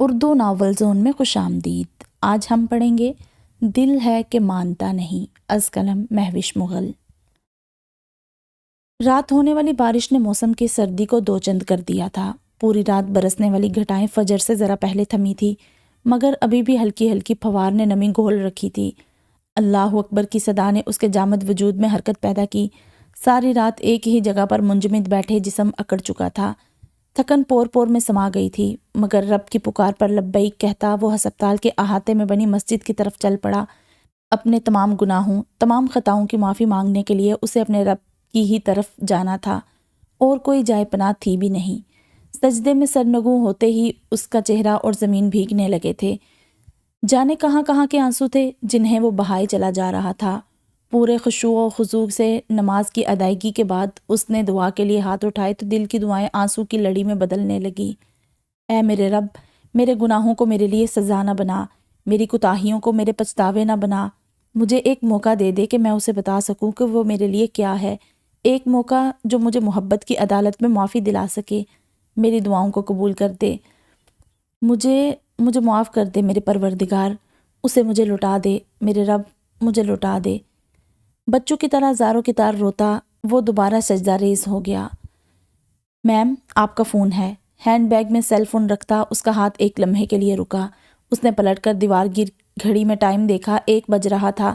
Urdu novel zone میں خوش آمدید۔ آج ہم پڑھیں گے دل ہے کہ مانتا نہیں، از قلم مہوش مغل۔ رات ہونے والی بارش نے موسم کی سردی کو دو چند کر دیا تھا۔ پوری رات برسنے والی گھٹائیں فجر سے ذرا پہلے تھمی تھی، مگر ابھی بھی ہلکی ہلکی پھوار نے نمی گھول رکھی تھی۔ اللہ اکبر کی صدا نے اس کے جامد وجود میں حرکت پیدا کی۔ ساری رات ایک ہی جگہ پر منجمد بیٹھے جسم اکڑ چکا تھا۔ تھکن پور پور میں سما گئی تھی، مگر رب کی پکار پر لبیک کہتا وہ ہسپتال کے احاطے میں بنی مسجد کی طرف چل پڑا۔ اپنے تمام گناہوں، تمام خطاؤں کی معافی مانگنے کے لیے اسے اپنے رب کی ہی طرف جانا تھا، اور کوئی جائے پناہ تھی بھی نہیں۔ سجدے میں سرنگوں ہوتے ہی اس کا چہرہ اور زمین بھیگنے لگے تھے۔ جانے کہاں کہاں کے آنسو تھے جنہیں وہ بہائے چلا جا رہا تھا۔ پورے خشوع و خضوع سے نماز کی ادائیگی کے بعد اس نے دعا کے لیے ہاتھ اٹھائے تو دل کی دعائیں آنسو کی لڑی میں بدلنے لگی۔ اے میرے رب، میرے گناہوں کو میرے لیے سزا نہ بنا، میری کوتاہیوں کو میرے پچھتاوے نہ بنا۔ مجھے ایک موقع دے دے کہ میں اسے بتا سکوں کہ وہ میرے لیے کیا ہے، ایک موقع جو مجھے محبت کی عدالت میں معافی دلا سکے۔ میری دعاؤں کو قبول کر دے، مجھے معاف کر دے میرے پروردگار، اسے مجھے لوٹا دے میرے رب، مجھے لوٹا دے۔ بچوں کی طرح زاروں کی طرح روتا وہ دوبارہ سجدہ ریز ہو گیا۔ میم، آپ کا فون ہے۔ ہینڈ بیگ میں سیل فون رکھتا اس کا ہاتھ ایک لمحے کے لیے رکا۔ اس نے پلٹ کر دیوار گیر گھڑی میں ٹائم دیکھا، 1 بج رہا تھا۔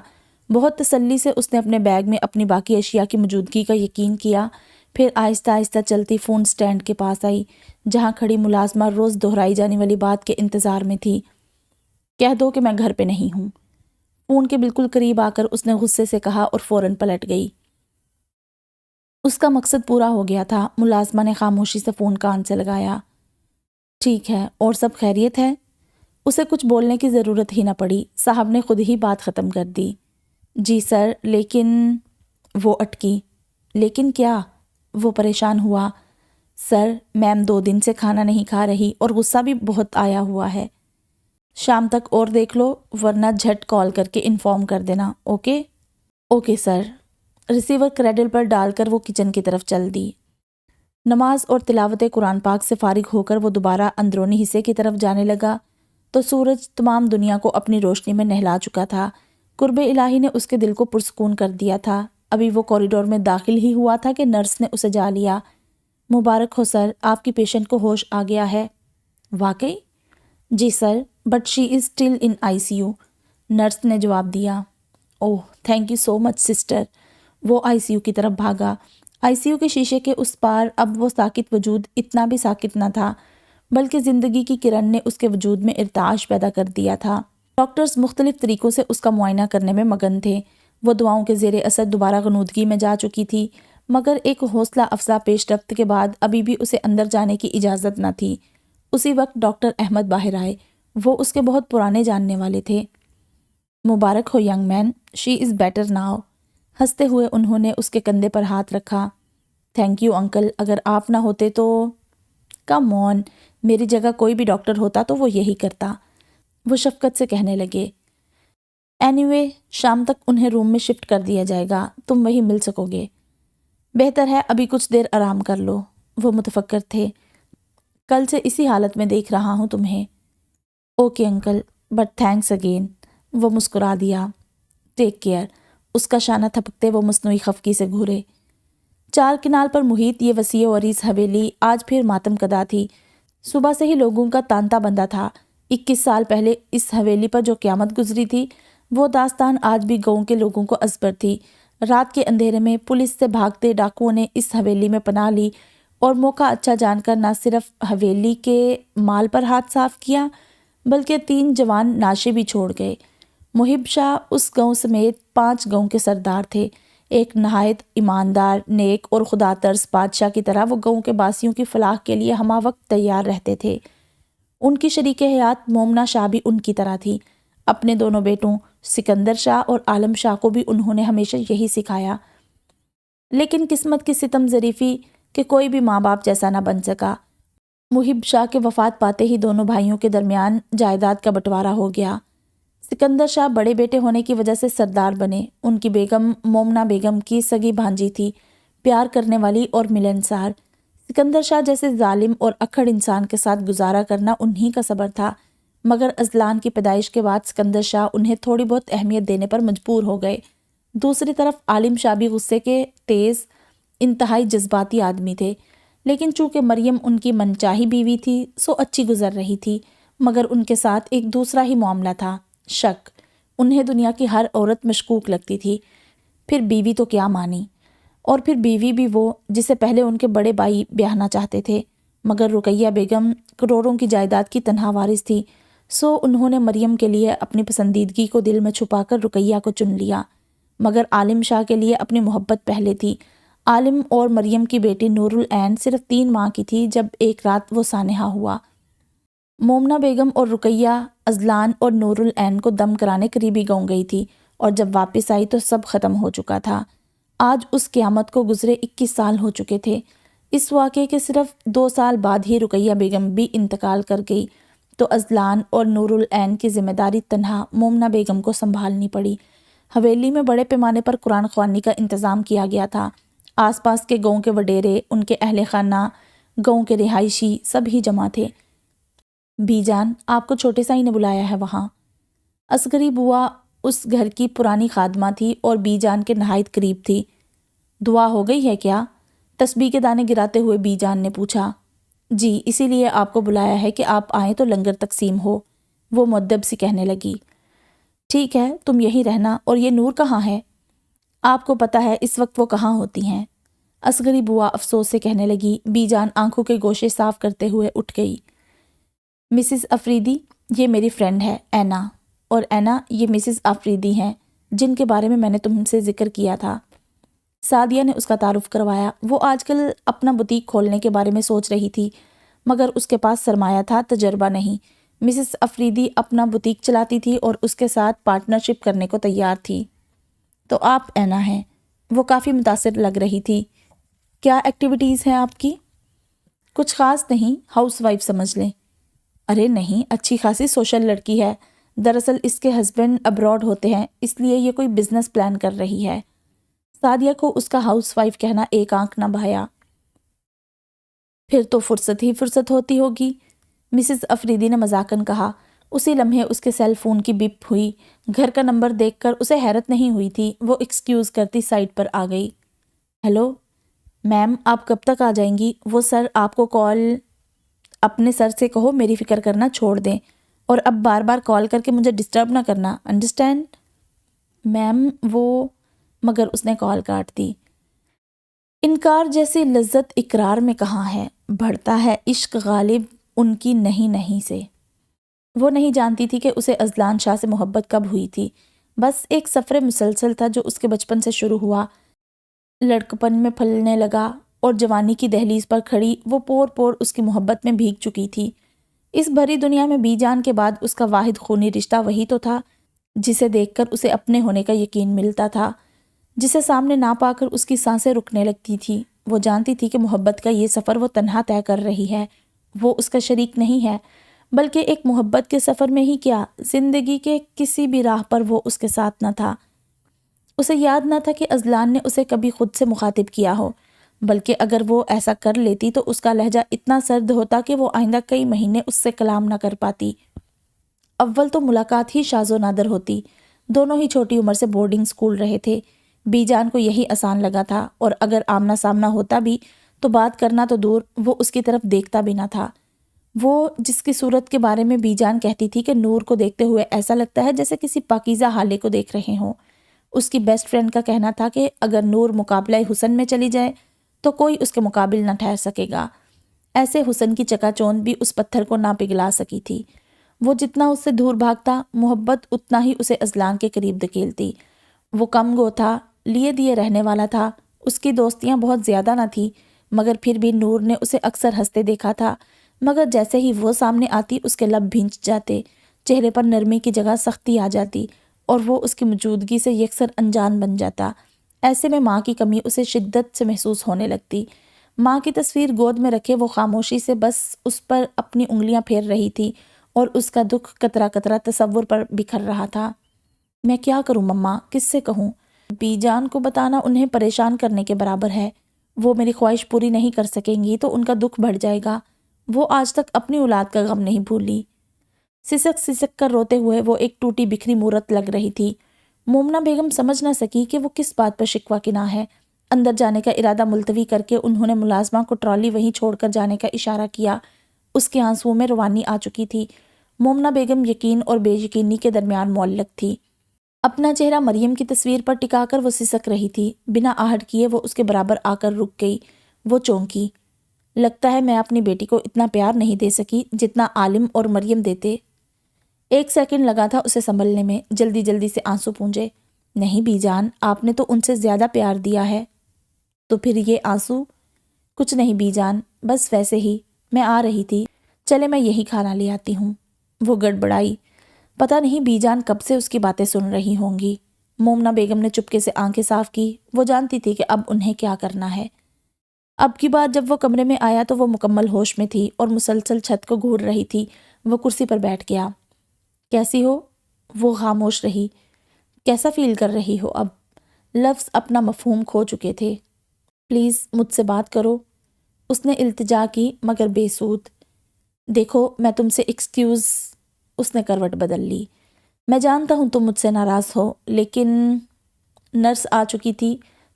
بہت تسلی سے اس نے اپنے بیگ میں اپنی باقی اشیاء کی موجودگی کا یقین کیا، پھر آہستہ آہستہ چلتی فون سٹینڈ کے پاس آئی، جہاں کھڑی ملازمہ روز دہرائی جانے والی بات کے انتظار میں تھی۔ کہہ دو کہ میں گھر پہ نہیں ہوں۔ فون کے بالکل قریب آ کر اس نے غصے سے کہا اور فوراً پلٹ گئی۔ اس کا مقصد پورا ہو گیا تھا۔ ملازمہ نے خاموشی سے فون کان سے لگایا۔ ٹھیک ہے، اور سب خیریت ہے؟ اسے کچھ بولنے کی ضرورت ہی نہ پڑی، صاحب نے خود ہی بات ختم کر دی۔ جی سر، لیکن… وہ اٹکی۔ لیکن کیا؟ وہ پریشان ہوا۔ سر، میم 2 دن سے کھانا نہیں کھا رہی اور غصہ بھی بہت آیا ہوا ہے۔ شام تک اور دیکھ لو، ورنہ جھٹ کال کر کے انفارم کر دینا، okay? Okay sir. Receiver cradle پر ڈال کر وہ کچن کی طرف چل دی۔ نماز اور تلاوت قرآن پاک سے فارغ ہو کر وہ دوبارہ اندرونی حصے کی طرف جانے لگا تو سورج تمام دنیا کو اپنی روشنی میں نہلا چکا تھا۔ قرب الہی نے اس کے دل کو پرسکون کر دیا تھا۔ ابھی وہ کوریڈور میں داخل ہی ہوا تھا کہ نرس نے اسے جا لیا۔ مبارک ہو سر، آپ کی پیشنٹ کو ہوش آ گیا ہے۔ واقعی؟ جی sir, but she is still in ICU، nurse نے جواب دیا۔ Oh, thank you so much sister. وہ ICU کی طرف بھاگا۔ ICU کے شیشے کے اس پار اب وہ ساکت وجود اتنا بھی ساکت نہ تھا، بلکہ زندگی کی کرن نے اس کے وجود میں ارتعاش پیدا کر دیا تھا۔ ڈاکٹرز مختلف طریقوں سے اس کا معائنہ کرنے میں مگن تھے۔ وہ دعاؤں کے زیر اثر دوبارہ غنودگی میں جا چکی تھی، مگر ایک حوصلہ افزا پیش رفت کے بعد ابھی بھی اسے اندر جانے کی اجازت نہ تھی۔ اسی وقت ڈاکٹر احمد باہر آئے۔ وہ اس کے بہت پرانے جاننے والے تھے۔ مبارک ہو young man, she is better now. ہنستے ہوئے انہوں نے اس کے کندھے پر ہاتھ رکھا۔ تھینک یو انکل، اگر آپ نہ ہوتے تو… کم آن، میری جگہ کوئی بھی ڈاکٹر ہوتا تو وہ یہی کرتا، وہ شفقت سے کہنے لگے۔ اینی وے، شام تک انہیں روم میں شفٹ کر دیا جائے گا، تم وہی مل سکو گے۔ بہتر ہے ابھی کچھ دیر آرام کر لو۔ وہ متفکر تھے۔ کل سے اسی حالت میں دیکھ رہا ہوں تمہیں۔ Okay uncle, but thanks again. وہ مسکرا دیا۔ Take care. اس کا شانہ تھپکتے وہ مصنوعی خفگی سے گھورے۔ 4 کنال پر محیط یہ وسیع و عریض حویلی آج پھر ماتم کدا تھی۔ صبح سے ہی لوگوں کا تانتا بندہ تھا۔ 21 سال پہلے اس حویلی پر جو قیامت گزری تھی، وہ داستان آج بھی گاؤں کے لوگوں کو ازبر تھی۔ رات کے اندھیرے میں پولیس سے بھاگتے ڈاکوؤں نے اس حویلی میں پناہ لی اور موقع اچھا جان کر نہ صرف حویلی کے مال پر ہاتھ صاف کیا، بلکہ 3 جوان ناشے بھی چھوڑ گئے۔ محب شاہ اس گاؤں سمیت 5 گاؤں کے سردار تھے۔ ایک نہایت ایماندار، نیک اور خدا ترس بادشاہ کی طرح وہ گاؤں کے باسیوں کی فلاح کے لیے ہمہ وقت تیار رہتے تھے۔ ان کی شریک حیات مومنہ شاہ بھی ان کی طرح تھی۔ اپنے دونوں بیٹوں سکندر شاہ اور عالم شاہ کو بھی انہوں نے ہمیشہ یہی سکھایا۔ لیکن قسمت کی ستم ظریفی کہ کوئی بھی ماں باپ جیسا نہ بن سکا۔ محب شاہ کے وفات پاتے ہی دونوں بھائیوں کے درمیان جائیداد کا بٹوارا ہو گیا۔ سکندر شاہ بڑے بیٹے ہونے کی وجہ سے سردار بنے۔ ان کی بیگم مومنہ بیگم کی سگی بھانجی تھی، پیار کرنے والی اور ملنسار۔ سکندر شاہ جیسے ظالم اور اکھڑ انسان کے ساتھ گزارا کرنا انہی کا صبر تھا، مگر اذلان کی پیدائش کے بعد سکندر شاہ انہیں تھوڑی بہت اہمیت دینے پر مجبور ہو گئے۔ دوسری طرف عالم شاہ بھی غصے کے تیز، انتہائی جذباتی آدمی تھے، لیکن چونکہ مریم ان کی منچاہی بیوی تھی سو اچھی گزر رہی تھی، مگر ان کے ساتھ ایک دوسرا ہی معاملہ تھا، شک۔ انہیں دنیا کی ہر عورت مشکوک لگتی تھی، پھر بیوی تو کیا مانی، اور پھر بیوی بھی وہ جسے پہلے ان کے بڑے بھائی بیاہنا چاہتے تھے، مگر رقیہ بیگم کروڑوں کی جائیداد کی تنہا وارث تھی، سو انہوں نے مریم کے لیے اپنی پسندیدگی کو دل میں چھپا کر رقیہ کو چن لیا، مگر عالم شاہ کے لیے اپنی محبت پہلے تھی۔ عالم اور مریم کی بیٹی نور العین صرف 3 ماہ کی تھی جب ایک رات وہ سانحہ ہوا۔ مومنہ بیگم اور رقیہ اذلان اور نور العین کو دم کرانے قریبی گاؤں گئی تھی، اور جب واپس آئی تو سب ختم ہو چکا تھا۔ آج اس قیامت کو گزرے 21 سال ہو چکے تھے۔ اس واقعے کے صرف 2 سال بعد ہی رقیہ بیگم بھی انتقال کر گئی، تو اذلان اور نور العین کی ذمہ داری تنہا مومنہ بیگم کو سنبھالنی پڑی۔ حویلی میں بڑے پیمانے پر قرآن خوانی کا انتظام کیا گیا تھا۔ آس پاس کے گاؤں کے وڈیرے، ان کے اہل خانہ، گاؤں کے رہائشی سب ہی جمع تھے۔ بی جان، آپ کو چھوٹے سائی نے بلایا ہے وہاں۔ اصغری بوا اس گھر کی پرانی خادمہ تھی اور بی جان کے نہایت قریب تھی۔ دعا ہو گئی ہے کیا؟ تسبیح کے دانے گراتے ہوئے بی جان نے پوچھا۔ جی، اسی لیے آپ کو بلایا ہے کہ آپ آئیں تو لنگر تقسیم ہو، وہ مؤدب سی کہنے لگی۔ ٹھیک ہے، تم یہیں رہنا، اور یہ نور کہاں ہے؟ آپ کو پتہ ہے اس وقت وہ کہاں ہوتی ہیں؟ اصغری بوا افسوس سے کہنے لگی۔ بی جان آنکھوں کے گوشے صاف کرتے ہوئے اٹھ گئی۔ مسز افریدی، یہ میری فرینڈ ہے اینا، اور اینا یہ مسز افریدی ہیں جن کے بارے میں نے تم سے ذکر کیا تھا۔ سعدیہ نے اس کا تعارف کروایا۔ وہ آج کل اپنا بوتیک کھولنے کے بارے میں سوچ رہی تھی، مگر اس کے پاس سرمایہ تھا، تجربہ نہیں۔ مسز افریدی اپنا بوتیک چلاتی تھی اور اس کے ساتھ پارٹنرشپ کرنے کو تیار تھی۔ تو آپ اینا ہیں؟ وہ کافی متاثر لگ رہی تھی۔ کیا ایکٹیویٹیز ہیں آپ کی؟ کچھ خاص نہیں، ہاؤس وائف سمجھ لیں۔ ارے نہیں، اچھی خاصی سوشل لڑکی ہے۔ دراصل اس کے ہسبینڈ ابراڈ ہوتے ہیں، اس لیے یہ کوئی بزنس پلان کر رہی ہے۔ سعدیہ کو اس کا ہاؤس وائف کہنا ایک آنکھ نہ بھایا۔ پھر تو فرصت ہی فرصت ہوتی ہوگی، مسز افریدی نے مذاقاً کہا۔ اسی لمحے اس کے سیل فون کی بپ ہوئی۔ گھر کا نمبر دیکھ کر اسے حیرت نہیں ہوئی تھی، وہ ایکسکیوز کرتی سائٹ پر آ گئی۔ ہیلو میم، آپ کب تک آ جائیں گی؟ وہ سر آپ کو کال، اپنے سر سے کہو میری فکر کرنا چھوڑ دیں، اور اب بار بار کال کر کے مجھے ڈسٹرب نہ کرنا، انڈرسٹینڈ؟ میم وہ، مگر اس نے کال کاٹ دی۔ انکار جیسی لذت اقرار میں کہاں ہے، بڑھتا ہے عشق غالب ان کی نہیں سے۔ وہ نہیں جانتی تھی کہ اسے اذلان شاہ سے محبت کب ہوئی تھی، بس ایک سفر مسلسل تھا جو اس کے بچپن سے شروع ہوا، لڑکپن میں پھلنے لگا، اور جوانی کی دہلیز پر کھڑی وہ پور پور اس کی محبت میں بھیگ چکی تھی۔ اس بھری دنیا میں بی جان کے بعد اس کا واحد خونی رشتہ وہی تو تھا جسے دیکھ کر اسے اپنے ہونے کا یقین ملتا تھا، جسے سامنے نہ پا کر اس کی سانسیں رکنے لگتی تھی۔ وہ جانتی تھی کہ محبت کا یہ سفر وہ تنہا طے کر رہی ہے، وہ اس کا شریک نہیں ہے، بلکہ ایک محبت کے سفر میں ہی کیا، زندگی کے کسی بھی راہ پر وہ اس کے ساتھ نہ تھا۔ اسے یاد نہ تھا کہ اذلان نے اسے کبھی خود سے مخاطب کیا ہو، بلکہ اگر وہ ایسا کر لیتی تو اس کا لہجہ اتنا سرد ہوتا کہ وہ آئندہ کئی مہینے اس سے کلام نہ کر پاتی۔ اول تو ملاقات ہی شاذ و نادر ہوتی، دونوں ہی چھوٹی عمر سے بورڈنگ سکول رہے تھے۔ بی جان کو یہی آسان لگا تھا، اور اگر آمنا سامنا ہوتا بھی تو بات کرنا تو دور، وہ اس کی طرف دیکھتا بھی نہ تھا۔ وہ جس کی صورت کے بارے میں بی جان کہتی تھی کہ نور کو دیکھتے ہوئے ایسا لگتا ہے جیسے کسی پاکیزہ حالے کو دیکھ رہے ہوں، اس کی بیسٹ فرینڈ کا کہنا تھا کہ اگر نور مقابلہ حسن میں چلی جائے تو کوئی اس کے مقابل نہ ٹھہر سکے گا۔ ایسے حسن کی چکا چوند بھی اس پتھر کو نہ پگھلا سکی تھی۔ وہ جتنا اس سے دور بھاگتا، محبت اتنا ہی اسے اذلان کے قریب دھکیلتی۔ وہ کم گو تھا، لیے دیے رہنے والا تھا، اس کی دوستیاں بہت زیادہ نہ تھیں، مگر پھر بھی نور نے اسے اکثر ہنستے دیکھا تھا، مگر جیسے ہی وہ سامنے آتی اس کے لب بھینچ جاتے، چہرے پر نرمی کی جگہ سختی آ جاتی، اور وہ اس کی موجودگی سے یکسر انجان بن جاتا۔ ایسے میں ماں کی کمی اسے شدت سے محسوس ہونے لگتی۔ ماں کی تصویر گود میں رکھے وہ خاموشی سے بس اس پر اپنی انگلیاں پھیر رہی تھی، اور اس کا دکھ قطرہ قطرہ تصور پر بکھر رہا تھا۔ میں کیا کروں مما، کس سے کہوں؟ بی جان کو بتانا انہیں پریشان کرنے کے برابر ہے۔ وہ میری خواہش پوری نہیں کر سکیں گی تو ان کا دکھ بڑھ جائے گا۔ وہ آج تک اپنی اولاد کا غم نہیں بھولی۔ سسک سسک کر روتے ہوئے وہ ایک ٹوٹی بکھری مورت لگ رہی تھی۔ مومنہ بیگم سمجھ نہ سکی کہ وہ کس بات پر شکوہ کناہ ہے۔ اندر جانے کا ارادہ ملتوی کر کے انہوں نے ملازمہ کو ٹرالی وہیں چھوڑ کر جانے کا اشارہ کیا۔ اس کے آنسوؤں میں روانی آ چکی تھی۔ مومنہ بیگم یقین اور بے یقینی کے درمیان معلق تھی۔ اپنا چہرہ مریم کی تصویر پر ٹکا کر وہ سسک رہی تھی۔ بنا آہٹ کیے وہ اس کے برابر آ کر رک گئی۔ وہ چونکی۔ لگتا ہے میں اپنی بیٹی کو اتنا پیار نہیں دے سکی جتنا عالم اور مریم دیتے۔ 1 سیکنڈ لگا تھا اسے سنبھلنے میں، جلدی جلدی سے آنسو پونجے۔ نہیں بی جان، آپ نے تو ان سے زیادہ پیار دیا ہے۔ تو پھر یہ آنسو؟ کچھ نہیں بی جان، بس ویسے ہی، میں آ رہی تھی، چلے میں یہی کھانا لے آتی ہوں۔ وہ گڑبڑائی۔ پتہ نہیں بی جان کب سے اس کی باتیں سن رہی ہوں گی۔ مومنہ بیگم نے چپکے سے آنکھیں صاف کی۔ وہ جانتی تھی کہ اب انہیں کیا کرنا ہے۔ اب کی بار جب وہ کمرے میں آیا تو وہ مکمل ہوش میں تھی اور مسلسل چھت کو گھور رہی تھی۔ وہ کرسی پر بیٹھ گیا۔ کیسی ہو؟ وہ خاموش رہی۔ کیسا فیل کر رہی ہو اب؟ لفظ اپنا مفہوم کھو چکے تھے۔ پلیز مجھ سے بات کرو، اس نے التجا کی مگر بے سود۔ دیکھو میں تم سے ایکسکیوز، اس نے کروٹ بدل لی۔ میں جانتا ہوں تم مجھ سے ناراض ہو، لیکن نرس آ چکی تھی۔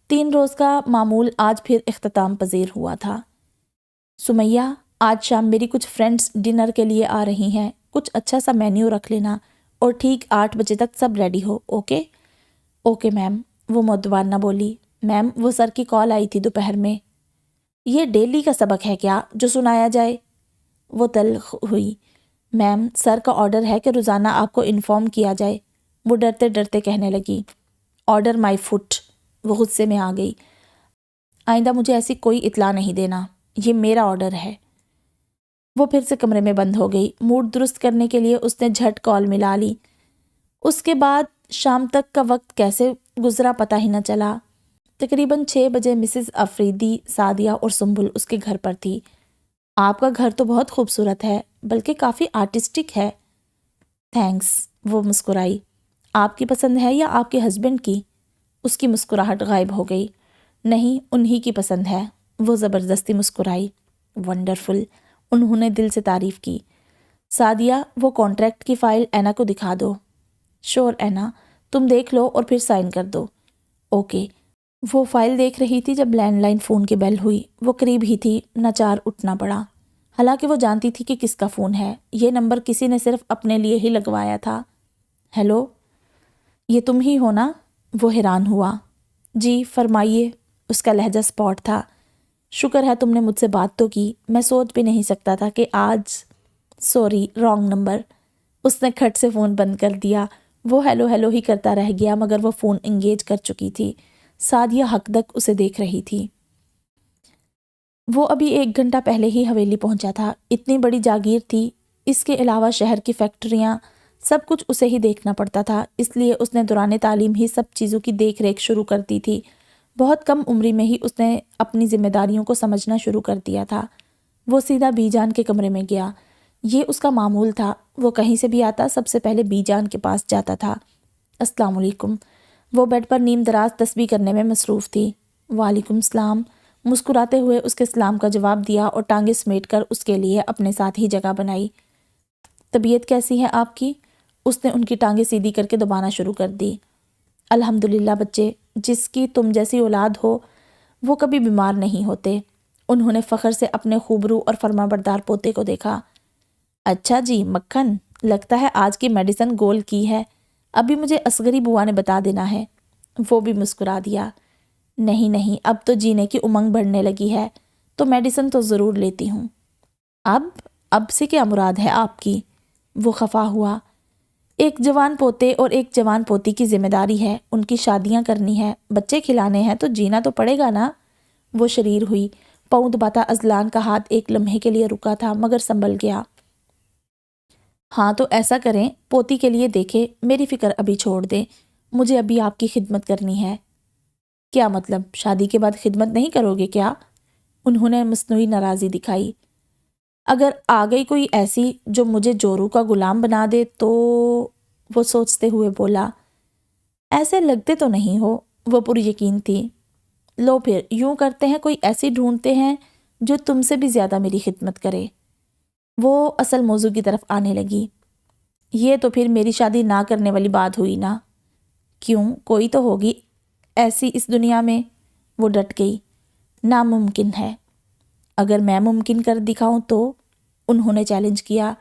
3 روز کا معمول آج پھر اختتام پذیر ہوا تھا۔ سمیہ، آج شام میری کچھ فرینڈز ڈنر کے لیے آ رہی ہیں۔ کچھ اچھا سا مینیو رکھ لینا اور ٹھیک 8 بجے تک سب ریڈی ہو، اوکے؟ اوکے میم، وہ مؤدبانہ بولی۔ میم، وہ سر کی کال آئی تھی دوپہر میں۔ یہ ڈیلی کا سبق ہے کیا جو سنایا جائے؟ وہ تلخ ہوئی۔ میم، سر کا آرڈر ہے کہ روزانہ آپ کو انفارم کیا جائے۔ وہ ڈرتے ڈرتے کہنے لگی۔ آرڈر مائی فٹ، وہ غصے میں آ گئی۔ آئندہ مجھے ایسی کوئی اطلاع نہیں دینا، یہ میرا آرڈر ہے۔ وہ پھر سے کمرے میں بند ہو گئی۔ موڈ درست کرنے کے لیے اس نے جھٹ کال ملا لی۔ اس کے بعد شام تک کا وقت کیسے گزرا پتہ ہی نہ چلا۔ تقریباً 6 بجے مسز افریدی، سعدیہ اور سنبل اس کے گھر پر تھی۔ آپ کا گھر تو بہت خوبصورت ہے، بلکہ کافی آرٹسٹک ہے۔ تھینکس، وہ مسکرائی۔ آپ کی پسند ہے یا آپ کے ہسبینڈ کی؟ اس کی مسکراہٹ غائب ہو گئی۔ نہیں، انہی کی پسند ہے، وہ زبردستی مسکرائی۔ ونڈرفل، انہوں نے دل سے تعریف کی۔ سعدیہ، وہ کانٹریکٹ کی فائل اینا کو دکھا دو۔ شور اینا، تم دیکھ لو اور پھر سائن کر دو۔ اوکے۔ وہ فائل دیکھ رہی تھی جب لینڈ لائن فون کی بیل ہوئی۔ وہ قریب ہی تھی، ناچار اٹھنا پڑا۔ حالانکہ وہ جانتی تھی کہ کس کا فون ہے۔ یہ نمبر کسی نے صرف اپنے لیے ہی لگوایا تھا۔ ہیلو، یہ تم ہی ہو نا؟ وہ حیران ہوا۔ جی فرمائیے، اس کا لہجہ سپاٹ تھا۔ شکر ہے تم نے مجھ سے بات تو کی، میں سوچ بھی نہیں سکتا تھا کہ آج۔ Sorry, wrong number. اس نے کھٹ سے فون بند کر دیا۔ وہ ہیلو ہیلو ہی کرتا رہ گیا مگر وہ فون انگیج کر چکی تھی۔ سعدیہ حقدق اسے دیکھ رہی تھی۔ وہ ابھی 1 گھنٹہ پہلے ہی حویلی پہنچا تھا۔ اتنی بڑی جاگیر تھی، اس کے علاوہ شہر کی فیکٹریاں، سب کچھ اسے ہی دیکھنا پڑتا تھا، اس لیے اس نے دوران تعلیم ہی سب چیزوں کی دیکھ ریکھ شروع کر دی تھی۔ بہت کم عمری میں ہی اس نے اپنی ذمہ داریوں کو سمجھنا شروع کر دیا تھا۔ وہ سیدھا بی جان کے کمرے میں گیا۔ یہ اس کا معمول تھا، وہ کہیں سے بھی آتا سب سے پہلے بی جان کے پاس جاتا تھا۔ السلام علیکم۔ وہ بیڈ پر نیم دراز تسبیح کرنے میں مصروف تھی۔ وعلیکم السلام۔ مسکراتے ہوئے اس کے سلام کا جواب دیا اور ٹانگیں سمیٹ کر اس کے لیے اپنے ساتھ ہی جگہ بنائی۔ طبیعت کیسی ہے آپ کی؟ اس نے ان کی ٹانگیں سیدھی کر کے دبانا شروع کر دی۔ الحمدللہ بچے، جس کی تم جیسی اولاد ہو وہ کبھی بیمار نہیں ہوتے۔ انہوں نے فخر سے اپنے خوبرو اور فرمانبردار پوتے کو دیکھا۔ اچھا جی مکھن، لگتا ہے آج کی میڈیسن گول کی ہے، ابھی مجھے اصغری بوا نے بتا دینا ہے۔ وہ بھی مسکرا دیا۔ نہیں نہیں، اب تو جینے کی امنگ بڑھنے لگی ہے، تو میڈیسن تو ضرور لیتی ہوں۔ اب سے کیا مراد ہے آپ کی؟ وہ خفا ہوا۔ ایک جوان پوتے اور ایک جوان پوتی کی ذمہ داری ہے، ان کی شادیاں کرنی ہے، بچے کھلانے ہیں، تو جینا تو پڑے گا نا۔ وہ شریر ہوئی۔ پاؤں دباتا ازلان کا ہاتھ ایک لمحے کے لیے رکا تھا مگر سنبھل گیا۔ ہاں تو ایسا کریں، پوتی کے لیے دیکھیں، میری فکر ابھی چھوڑ دیں، مجھے ابھی آپ کی خدمت کرنی ہے۔ کیا مطلب، شادی کے بعد خدمت نہیں کرو گے کیا؟ انہوں نے مصنوعی ناراضی دکھائی۔ اگر آ گئی کوئی ایسی جو مجھے جورو کا غلام بنا دے تو، وہ سوچتے ہوئے بولا۔ ایسے لگتے تو نہیں ہو، وہ پر یقین تھی۔ لو پھر یوں کرتے ہیں کوئی ایسی ڈھونڈتے ہیں جو تم سے بھی زیادہ میری خدمت کرے۔ وہ اصل موضوع کی طرف آنے لگی۔ یہ تو پھر میری شادی نہ کرنے والی بات ہوئی نا؟ کیوں، کوئی تو ہوگی ایسی اس دنیا میں۔ وہ ڈٹ گئی۔ ناممکن ہے۔ اگر میں ممکن کر دکھاؤں تو؟ انہوں نے چیلنج کیا۔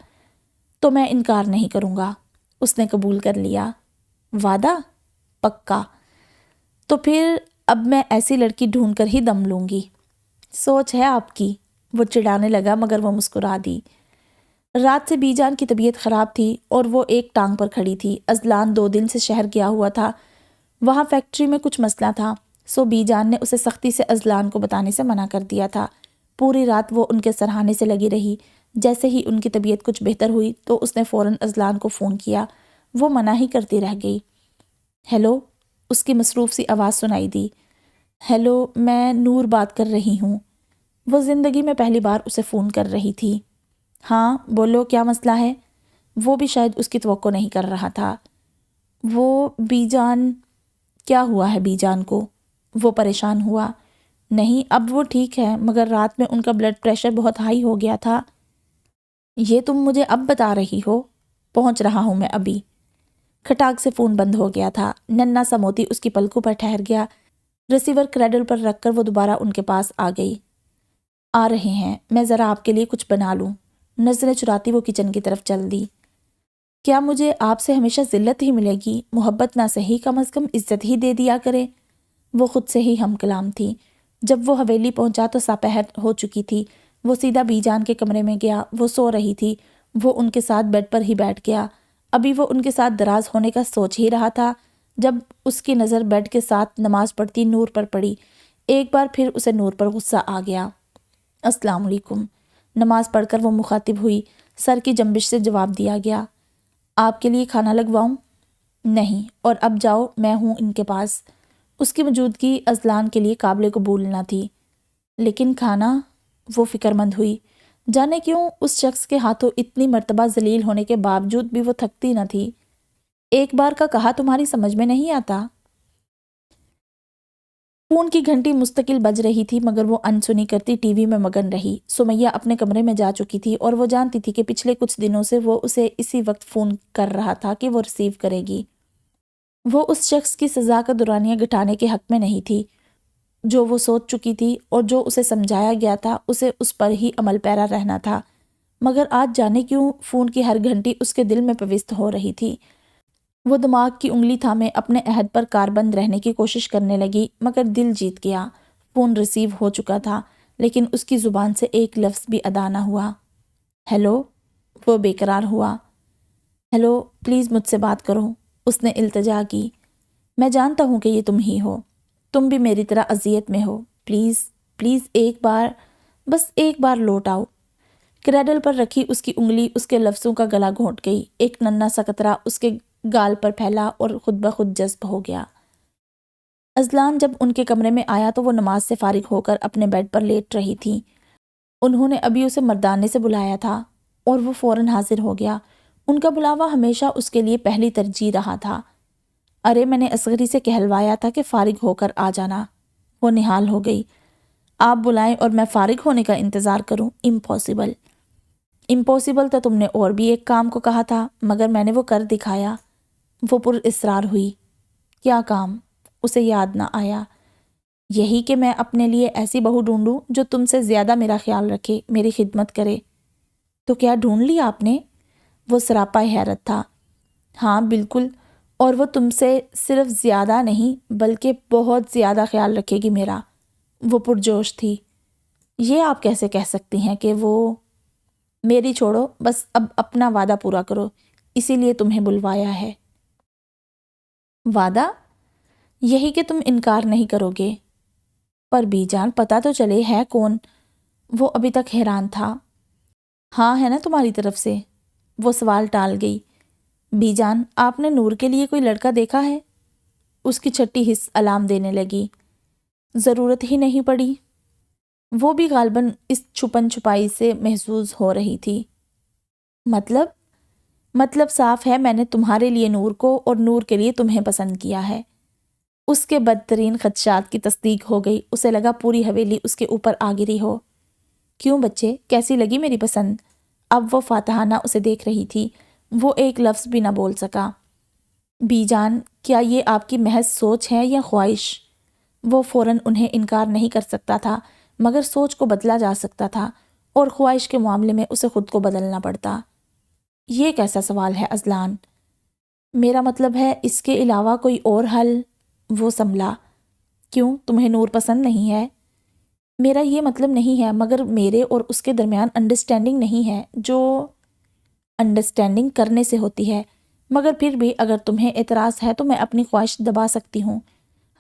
تو میں انکار نہیں کروں گا۔ اس نے قبول کر لیا۔ وعدہ؟ پکا۔ تو پھر اب میں ایسی لڑکی ڈھونڈ کر ہی دم لوں گی۔ سوچ ہے آپ کی۔ وہ چڑھانے لگا مگر وہ مسکرا دی۔ رات سے بی جان کی طبیعت خراب تھی اور وہ ایک ٹانگ پر کھڑی تھی۔ اذلان 2 دن سے شہر گیا ہوا تھا۔ وہاں فیکٹری میں کچھ مسئلہ تھا، سو بی جان نے اسے سختی سے اذلان کو بتانے سے منع کر دیا تھا۔ پوری رات وہ ان کے سرہانے سے لگی رہی۔ جیسے ہی ان کی طبیعت کچھ بہتر ہوئی تو اس نے فوراً اذلان کو فون کیا۔ وہ منع ہی کرتی رہ گئی۔ ہیلو، اس کی مصروف سی آواز سنائی دی۔ ہیلو، میں نور بات کر رہی ہوں۔ وہ زندگی میں پہلی بار اسے فون کر رہی تھی۔ ہاں بولو، کیا مسئلہ ہے؟ وہ بھی شاید اس کی توقع نہیں کر رہا تھا۔ وہ بی جان، کیا ہوا ہے بی جان کو؟ وہ پریشان ہوا۔ نہیں، اب وہ ٹھیک ہے، مگر رات میں ان کا بلڈ پریشر بہت ہائی ہو گیا تھا۔ یہ تم مجھے اب بتا رہی ہو؟ پہنچ رہا ہوں میں ابھی۔ کھٹاک سے فون بند ہو گیا تھا۔ ننا سا موتی اس کی پلکوں پر ٹھہر گیا۔ ریسیور کریڈل پر رکھ کر وہ دوبارہ ان کے پاس آ گئی۔ آ رہے ہیں، میں ذرا آپ کے لیے کچھ بنا لوں۔ نظریں چراتی وہ کچن کی طرف چل دی۔ کیا مجھے آپ سے ہمیشہ ذلت ہی ملے گی؟ محبت نہ صحیح، کم از کم عزت ہی دے دیا کرے۔ وہ خود سے ہی ہم کلام تھی۔ جب وہ حویلی پہنچا تو سپہر ہو چکی تھی۔ وہ سیدھا بی جان کے کمرے میں گیا۔ وہ سو رہی تھی۔ وہ ان کے ساتھ بیڈ پر ہی بیٹھ گیا۔ ابھی وہ ان کے ساتھ دراز ہونے کا سوچ ہی رہا تھا جب اس کی نظر بیڈ کے ساتھ نماز پڑھتی نور پر پڑی۔ ایک بار پھر اسے نور پر غصہ آ گیا۔ السلام علیکم۔ نماز پڑھ کر وہ مخاطب ہوئی۔ سر کی جنبش سے جواب دیا گیا۔ آپ کے لیے کھانا لگواؤں؟ نہیں، اور اب جاؤ، میں ہوں ان کے پاس۔ اس کی موجودگی اذلان کے لیے قابل قبول نہ تھی۔ لیکن کھانا؟ وہ فکر مند ہوئی۔ جانے کیوں اس شخص کے ہاتھوں اتنی مرتبہ ذلیل ہونے کے باوجود بھی وہ تھکتی نہ تھی۔ ایک بار کا کہا تمہاری سمجھ میں نہیں آتا؟ فون کی گھنٹی مستقل بج رہی تھی مگر وہ انسنی کرتی ٹی وی میں مگن رہی۔ سمیہ اپنے کمرے میں جا چکی تھی اور وہ جانتی تھی کہ پچھلے کچھ دنوں سے وہ اسے اسی وقت فون کر رہا تھا کہ وہ ریسیو کرے گی۔ وہ اس شخص کی سزا کا دورانیہ گھٹانے کے حق میں نہیں تھی۔ جو وہ سوچ چکی تھی اور جو اسے سمجھایا گیا تھا اسے اس پر ہی عمل پیرا رہنا تھا، مگر آج جانے کیوں فون کی ہر گھنٹی اس کے دل میں پیوست ہو رہی تھی۔ وہ دماغ کی انگلی تھامے اپنے عہد پر کاربند رہنے کی کوشش کرنے لگی مگر دل جیت گیا۔ فون ریسیو ہو چکا تھا لیکن اس کی زبان سے ایک لفظ بھی ادا نہ ہوا۔ ہیلو؟ وہ بے قرار ہوا۔ ہیلو، پلیز مجھ سے بات کرو، اس نے التجا کی۔ میں جانتا ہوں کہ یہ تم ہی ہو، تم بھی میری طرح اذیت میں ہو، پلیز پلیز ایک بار، بس ایک بار لوٹ آؤ۔ کریڈل پر رکھی اس کی انگلی اس کے لفظوں کا گلا گھونٹ گئی۔ ایک ننھا سا قطرہ اس کے گال پر پھیلا اور خود بخود جذب ہو گیا۔ اذلان جب ان کے کمرے میں آیا تو وہ نماز سے فارغ ہو کر اپنے بیڈ پر لیٹ رہی تھی۔ انہوں نے ابھی اسے مردانے سے بلایا تھا اور وہ فوراً حاضر ہو گیا۔ ان کا بلاوا ہمیشہ اس کے لیے پہلی ترجیح رہا تھا۔ ارے میں نے اصغری سے کہلوایا تھا کہ فارغ ہو کر آ جانا۔ وہ نہال ہو گئی۔ آپ بلائیں اور میں فارغ ہونے کا انتظار کروں؟ امپاسبل۔ امپاسبل تو تم نے اور بھی ایک کام کو کہا تھا مگر میں نے وہ کر دکھایا۔ وہ پر اصرار ہوئی۔ کیا کام؟ اسے یاد نہ آیا۔ یہی کہ میں اپنے لیے ایسی بہو ڈھونڈوں جو تم سے زیادہ میرا خیال رکھے، میری خدمت کرے۔ تو کیا ڈھونڈ لی آپ نے؟ وہ سراپا حیرت تھا۔ ہاں بالکل، اور وہ تم سے صرف زیادہ نہیں بلکہ بہت زیادہ خیال رکھے گی میرا۔ وہ پرجوش تھی۔ یہ آپ کیسے کہہ سکتی ہیں کہ وہ؟ میری چھوڑو، بس اب اپنا وعدہ پورا کرو، اسی لیے تمہیں بلوایا ہے۔ وعدہ؟ یہی کہ تم انکار نہیں کرو گے۔ پر بی جان پتہ تو چلے ہے کون؟ وہ ابھی تک حیران تھا۔ ہاں ہے نا تمہاری طرف سے؟ وہ سوال ٹال گئی۔ بی جان، آپ نے نور کے لیے کوئی لڑکا دیکھا ہے؟ اس کی چھٹی حس الام دینے لگی۔ ضرورت ہی نہیں پڑی۔ وہ بھی غالباً اس چھپن چھپائی سے محظوظ ہو رہی تھی۔ مطلب صاف ہے، میں نے تمہارے لیے نور کو اور نور کے لیے تمہیں پسند کیا ہے۔ اس کے بدترین خدشات کی تصدیق ہو گئی۔ اسے لگا پوری حویلی اس کے اوپر آ گری ہو۔ کیوں بچے، کیسی لگی میری پسند؟ اب وہ فاتحانہ اسے دیکھ رہی تھی۔ وہ ایک لفظ بھی نہ بول سکا۔ بی جان، کیا یہ آپ کی محض سوچ ہے یا خواہش؟ وہ فوراً انہیں انکار نہیں کر سکتا تھا، مگر سوچ کو بدلا جا سکتا تھا اور خواہش کے معاملے میں اسے خود کو بدلنا پڑتا۔ یہ کیسا سوال ہے اذلان؟ میرا مطلب ہے اس کے علاوہ کوئی اور حل؟ وہ سنبھلا۔ کیوں، تمہیں نور پسند نہیں ہے؟ میرا یہ مطلب نہیں ہے، مگر میرے اور اس کے درمیان انڈرسٹینڈنگ نہیں ہے، جو انڈرسٹینڈنگ کرنے سے ہوتی ہے۔ مگر پھر بھی اگر تمہیں اعتراض ہے تو میں اپنی خواہش دبا سکتی ہوں،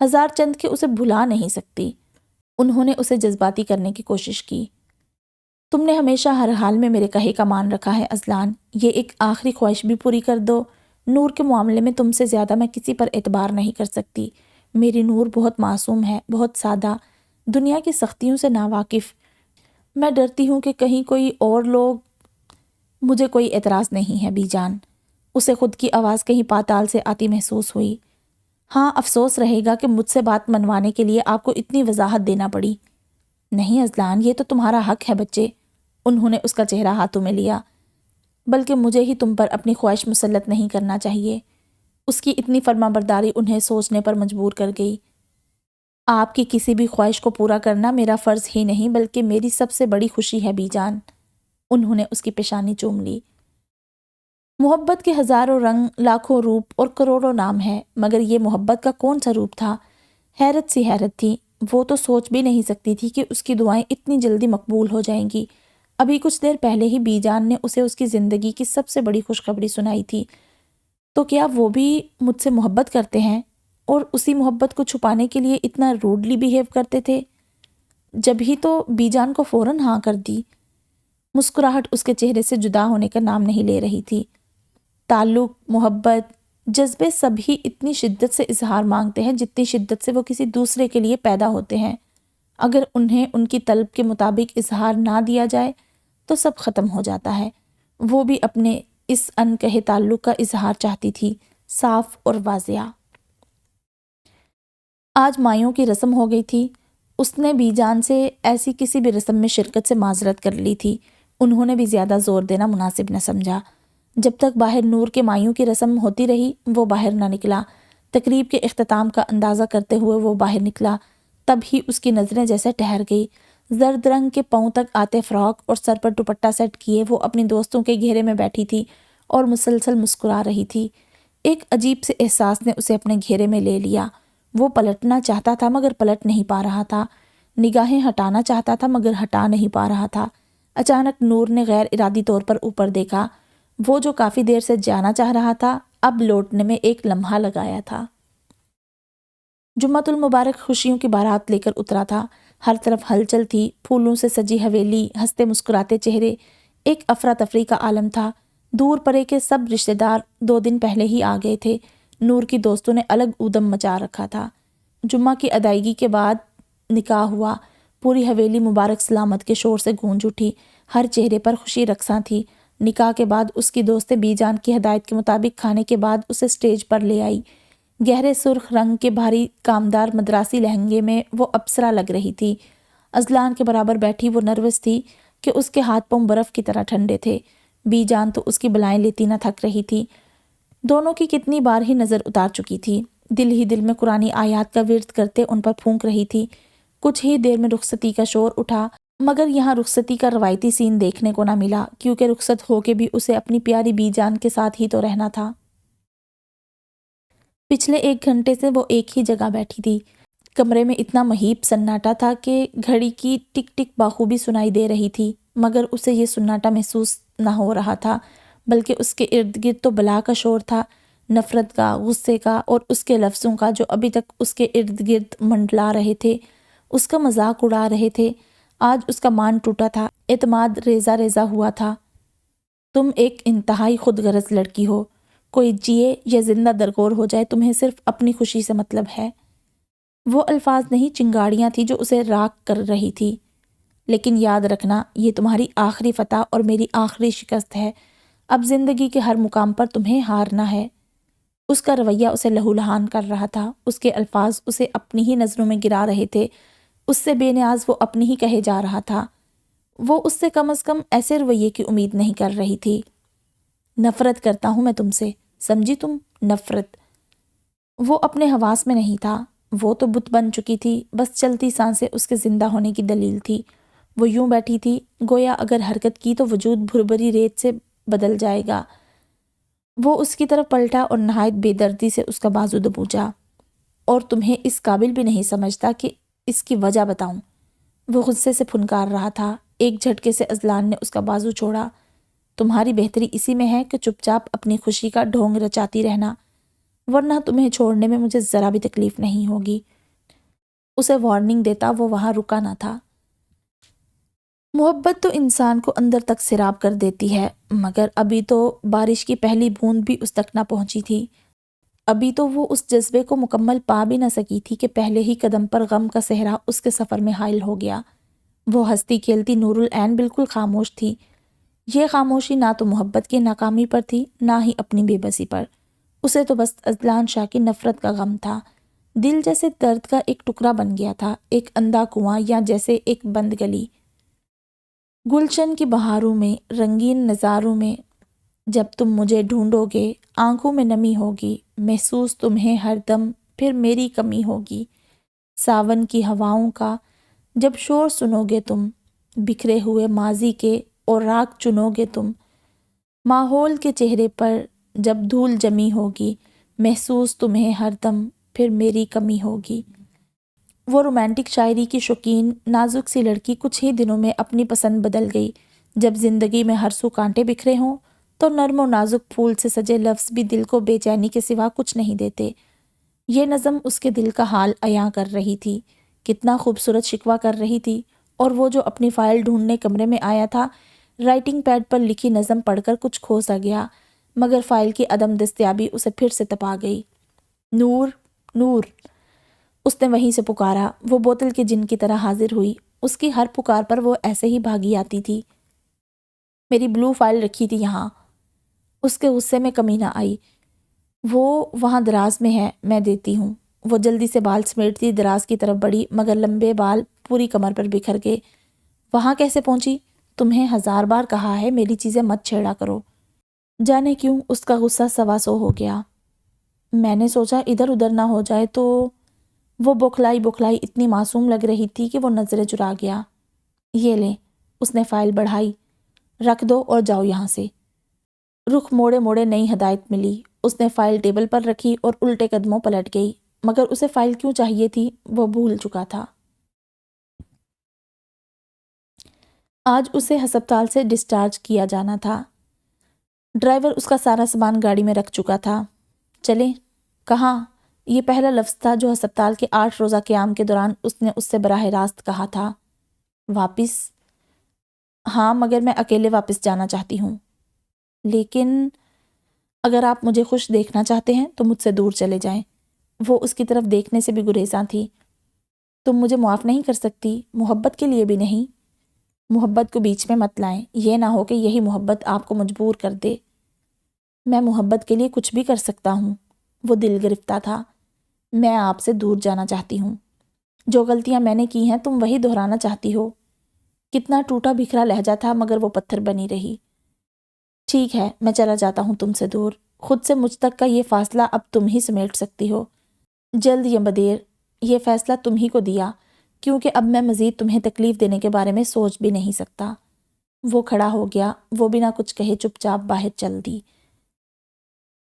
ہزار چند کہ اسے بھلا نہیں سکتی۔ انہوں نے اسے جذباتی کرنے کی کوشش کی۔ تم نے ہمیشہ ہر حال میں میرے کہے کا مان رکھا ہے اذلان، یہ ایک آخری خواہش بھی پوری کر دو۔ نور کے معاملے میں تم سے زیادہ میں کسی پر اعتبار نہیں کر سکتی۔ میری نور بہت معصوم ہے، بہت سادہ، دنیا کی سختیوں سے ناواقف۔ میں ڈرتی ہوں کہ کہیں کوئی اور لوگ… مجھے کوئی اعتراض نہیں ہے بی جان۔ اسے خود کی آواز کہیں پاتال سے آتی محسوس ہوئی۔ ہاں، افسوس رہے گا کہ مجھ سے بات منوانے کے لیے آپ کو اتنی وضاحت دینا پڑی۔ نہیں اذلان، یہ تو تمہارا حق ہے بچے۔ انہوں نے اس کا چہرہ ہاتھوں میں لیا۔ بلکہ مجھے ہی تم پر اپنی خواہش مسلط نہیں کرنا چاہیے۔ اس کی اتنی فرما برداری انہیں سوچنے پر مجبور کر گئی۔ آپ کی کسی بھی خواہش کو پورا کرنا میرا فرض ہی نہیں بلکہ میری سب سے بڑی خوشی ہے بی جان۔ انہوں نے اس کی پیشانی چوم لی۔ محبت کے ہزاروں رنگ، لاکھوں روپ اور کروڑوں نام ہے، مگر یہ محبت کا کون سا روپ تھا؟ حیرت سی حیرت تھی۔ وہ تو سوچ بھی نہیں سکتی تھی کہ اس کی دعائیں اتنی جلدی مقبول ہو جائیں گی۔ ابھی کچھ دیر پہلے ہی بی جان نے اسے اس کی زندگی کی سب سے بڑی خوشخبری سنائی تھی۔ تو کیا وہ بھی مجھ سے محبت کرتے ہیں؟ اور اسی محبت کو چھپانے کے لیے اتنا روڈلی بیہیو کرتے تھے؟ جب ہی تو بی جان کو فوراً ہاں کر دی۔ مسکراہٹ اس کے چہرے سے جدا ہونے کا نام نہیں لے رہی تھی۔ تعلق، محبت، جذبے سب ہی اتنی شدت سے اظہار مانگتے ہیں جتنی شدت سے وہ کسی دوسرے کے لیے پیدا ہوتے ہیں۔ اگر انہیں ان کی طلب کے مطابق اظہار نہ دیا جائے تو سب ختم ہو جاتا ہے۔ وہ بھی اپنے اس انکہے تعلق کا اظہار چاہتی تھی، صاف اور واضح۔ آج مائیوں کی رسم ہو گئی تھی۔ اس نے بی جان سے ایسی کسی بھی رسم میں شرکت سے معذرت کر لی تھی۔ انہوں نے بھی زیادہ زور دینا مناسب نہ سمجھا۔ جب تک باہر نور کے مائیوں کی رسم ہوتی رہی وہ باہر نہ نکلا۔ تقریب کے اختتام کا اندازہ کرتے ہوئے وہ باہر نکلا، تب ہی اس کی نظریں جیسے ٹھہر گئی۔ زرد رنگ کے پاؤں تک آتے فراک اور سر پر دوپٹہ سیٹ کیے وہ اپنی دوستوں کے گھیرے میں بیٹھی تھی اور مسلسل مسکرا رہی تھی۔ ایک عجیب سے احساس نے اسے اپنے گھیرے میں لے لیا۔ وہ پلٹنا چاہتا تھا مگر پلٹ نہیں پا رہا تھا، نگاہیں ہٹانا چاہتا تھا مگر ہٹا نہیں پا رہا تھا۔ اچانک نور نے غیر ارادی طور پر اوپر دیکھا۔ وہ جو کافی دیر سے جانا چاہ رہا تھا اب لوٹنے میں ایک لمحہ لگایا تھا۔ جمعۃ المبارک خوشیوں کی بارات لے کر اترا تھا۔ ہر طرف ہلچل تھی، پھولوں سے سجی حویلی، ہنستے مسکراتے چہرے، ایک افراتفری کا عالم تھا۔ دور پرے کے سب رشتہ دار 2 دن پہلے ہی آ گئے تھے۔ نور کی دوستوں نے الگ ادم مچا رکھا تھا۔ جمعہ کی ادائیگی کے بعد نکاح ہوا۔ پوری حویلی مبارک سلامت کے شور سے گونج اٹھی، ہر چہرے پر خوشی رقصاں تھی۔ نکاح کے بعد اس کی دوستیں بی جان کی ہدایت کے مطابق کھانے کے بعد اسے سٹیج پر لے آئی۔ گہرے سرخ رنگ کے بھاری کامدار مدراسی لہنگے میں وہ اپسرا لگ رہی تھی۔ اذلان کے برابر بیٹھی وہ نروس تھی کہ اس کے ہاتھ پاؤں برف کی طرح ٹھنڈے تھے۔ بی جان تو اس کی بلائیں لیتی نہ تھک رہی تھی۔ دونوں کی کتنی بار ہی نظر اتار چکی تھی۔ دل ہی دل میں قرآنی آیات کا ورد کرتے ان پر پھونک رہی تھی۔ کچھ ہی دیر میں رخصتی کا شور اٹھا، مگر یہاں رخصتی کا روایتی سین دیکھنے کو نہ ملا، کیونکہ رخصت ہو کے بھی اسے اپنی پیاری بی جان کے ساتھ ہی تو رہنا تھا۔ پچھلے 1 گھنٹے سے وہ ایک ہی جگہ بیٹھی تھی۔ کمرے میں اتنا مہیب سناٹا تھا کہ گھڑی کی ٹک ٹک بخوبی سنائی دے رہی تھی، مگر اسے یہ سناٹا محسوس نہ ہو رہا تھا، بلکہ اس کے ارد گرد تو بلا کا شور تھا، نفرت کا، غصے کا اور اس کے لفظوں کا جو ابھی تک اس کے ارد گرد منڈلا رہے تھے، اس کا مذاق اڑا رہے تھے۔ آج اس کا مان ٹوٹا تھا، اعتماد ریزہ ریزہ ہوا تھا۔ تم ایک انتہائی خود غرض لڑکی ہو، کوئی جیے یا زندہ درگور ہو جائے تمہیں صرف اپنی خوشی سے مطلب ہے۔ وہ الفاظ نہیں چنگاڑیاں تھیں جو اسے راکھ کر رہی تھی۔ لیکن یاد رکھنا یہ تمہاری آخری فتح اور میری آخری شکست ہے۔ اب زندگی کے ہر مقام پر تمہیں ہارنا ہے۔ اس کا رویہ اسے لہولہان کر رہا تھا، اس کے الفاظ اسے اپنی ہی نظروں میں گرا رہے تھے، اس سے بے نیاز وہ اپنی ہی کہے جا رہا تھا۔ وہ اس سے کم از کم ایسے رویے کی امید نہیں کر رہی تھی۔ نفرت کرتا ہوں میں تم سے، سمجھی تم؟ نفرت۔ وہ اپنے حواس میں نہیں تھا، وہ تو بت بن چکی تھی، بس چلتی سانسیں اس کے زندہ ہونے کی دلیل تھی۔ وہ یوں بیٹھی تھی گویا اگر حرکت کی تو وجود بھربری ریت سے بدل جائے گا۔ وہ اس کی طرف پلٹا اور نہایت بے دردی سے اس کا بازو دبوچا۔ اور تمہیں اس قابل بھی نہیں سمجھتا کہ اس کی وجہ بتاؤں؟ وہ غصے سے پھنکار رہا تھا۔ ایک جھٹکے سے اذلان نے اس کا بازو چھوڑا۔ تمہاری بہتری اسی میں ہے کہ چپ چاپ اپنی خوشی کا ڈھونگ رچاتی رہنا، ورنہ تمہیں چھوڑنے میں مجھے ذرا بھی تکلیف نہیں ہوگی۔ اسے وارننگ دیتا وہ وہاں رکا نہ تھا۔ محبت تو انسان کو اندر تک سیراب کر دیتی ہے، مگر ابھی تو بارش کی پہلی بوند بھی اس تک نہ پہنچی تھی۔ ابھی تو وہ اس جذبے کو مکمل پا بھی نہ سکی تھی کہ پہلے ہی قدم پر غم کا صحرا اس کے سفر میں حائل ہو گیا۔ وہ ہنستی کھیلتی نور العین بالکل خاموش تھی۔ یہ خاموشی نہ تو محبت کی ناکامی پر تھی، نہ ہی اپنی بے بسی پر۔ اسے تو بس اذلان شاہ کی نفرت کا غم تھا۔ دل جیسے درد کا ایک ٹکڑا بن گیا تھا، ایک اندھا کنواں یا جیسے ایک بند گلی۔ گلشن کی بہاروں میں، رنگین نظاروں میں جب تم مجھے ڈھونڈو گے، آنکھوں میں نمی ہوگی، محسوس تمہیں ہر دم پھر میری کمی ہوگی۔ ساون کی ہواؤں کا جب شور سنو گے تم، بکھرے ہوئے ماضی کے اوراق چنو گے تم، ماحول کے چہرے پر جب دھول جمی ہوگی، محسوس تمہیں ہر دم پھر میری کمی ہوگی۔ وہ رومانٹک شاعری کی شوقین نازک سی لڑکی کچھ ہی دنوں میں اپنی پسند بدل گئی۔ جب زندگی میں ہر سو کانٹے بکھرے ہوں تو نرم و نازک پھول سے سجے لفظ بھی دل کو بے چینی کے سوا کچھ نہیں دیتے۔ یہ نظم اس کے دل کا حال عیاں کر رہی تھی، کتنا خوبصورت شکوہ کر رہی تھی۔ اور وہ جو اپنی فائل ڈھونڈنے کمرے میں آیا تھا، رائٹنگ پیڈ پر لکھی نظم پڑھ کر کچھ کھو سا گیا، مگر فائل کی عدم دستیابی اسے پھر سے تپا گئی۔ نور، نور، اس نے وہیں سے پکارا۔ وہ بوتل کے جن کی طرح حاضر ہوئی، اس کی ہر پکار پر وہ ایسے ہی بھاگی آتی تھی۔ میری بلو فائل رکھی تھی یہاں۔ اس کے غصے میں کمی نہ آئی۔ وہ وہاں دراز میں ہے، میں دیتی ہوں۔ وہ جلدی سے بال سمیٹتی دراز کی طرف بڑھی، مگر لمبے بال پوری کمر پر بکھر گئے۔ وہاں کیسے پہنچی؟ تمہیں 1000 بار کہا ہے میری چیزیں مت چھیڑا کرو۔ جانے کیوں اس کا غصہ سوا سو ہو گیا۔ میں نے سوچا ادھر ادھر نہ ہو جائے تو۔ وہ بوکھلائی بوکھلائی اتنی معصوم لگ رہی تھی کہ وہ نظریں چرا گیا۔ یہ لیں، اس نے فائل بڑھائی، رکھ دو اور جاؤ یہاں سے۔ رخ موڑے موڑے نئی ہدایت ملی۔ اس نے فائل ٹیبل پر رکھی اور الٹے قدموں پلٹ گئی، مگر اسے فائل کیوں چاہیے تھی وہ بھول چکا تھا۔ آج اسے ہسپتال سے ڈسچارج کیا جانا تھا۔ ڈرائیور اس کا سارا سامان گاڑی میں رکھ چکا تھا۔ چلیں؟ کہاں؟ یہ پہلا لفظ تھا جو ہسپتال کے 8 روزہ قیام کے دوران اس نے اس سے براہ راست کہا تھا۔ واپس؟ ہاں، مگر میں اکیلے واپس جانا چاہتی ہوں۔ لیکن اگر آپ مجھے خوش دیکھنا چاہتے ہیں تو مجھ سے دور چلے جائیں۔ وہ اس کی طرف دیکھنے سے بھی گریزاں تھی۔ تم مجھے معاف نہیں کر سکتی، محبت کے لیے بھی نہیں۔ محبت کو بیچ میں مت لائیں، یہ نہ ہو کہ یہی محبت آپ کو مجبور کر دے۔ میں محبت کے لیے کچھ بھی کر سکتا ہوں۔ وہ دل گرفتہ تھا۔ میں آپ سے دور جانا چاہتی ہوں۔ جو غلطیاں میں نے کی ہیں تم وہی دہرانا چاہتی ہو۔ کتنا ٹوٹا بکھرا لہجہ تھا مگر وہ پتھر بنی رہی۔ ٹھیک ہے، میں چلا جاتا ہوں تم سے دور۔ خود سے مجھ تک کا یہ فاصلہ اب تم ہی سمیٹ سکتی ہو۔ جلد یا بدیر یہ فیصلہ تم ہی کو دیا، کیونکہ اب میں مزید تمہیں تکلیف دینے کے بارے میں سوچ بھی نہیں سکتا۔ وہ کھڑا ہو گیا۔ وہ بنا کچھ کہے چپ چاپ باہر چل دی۔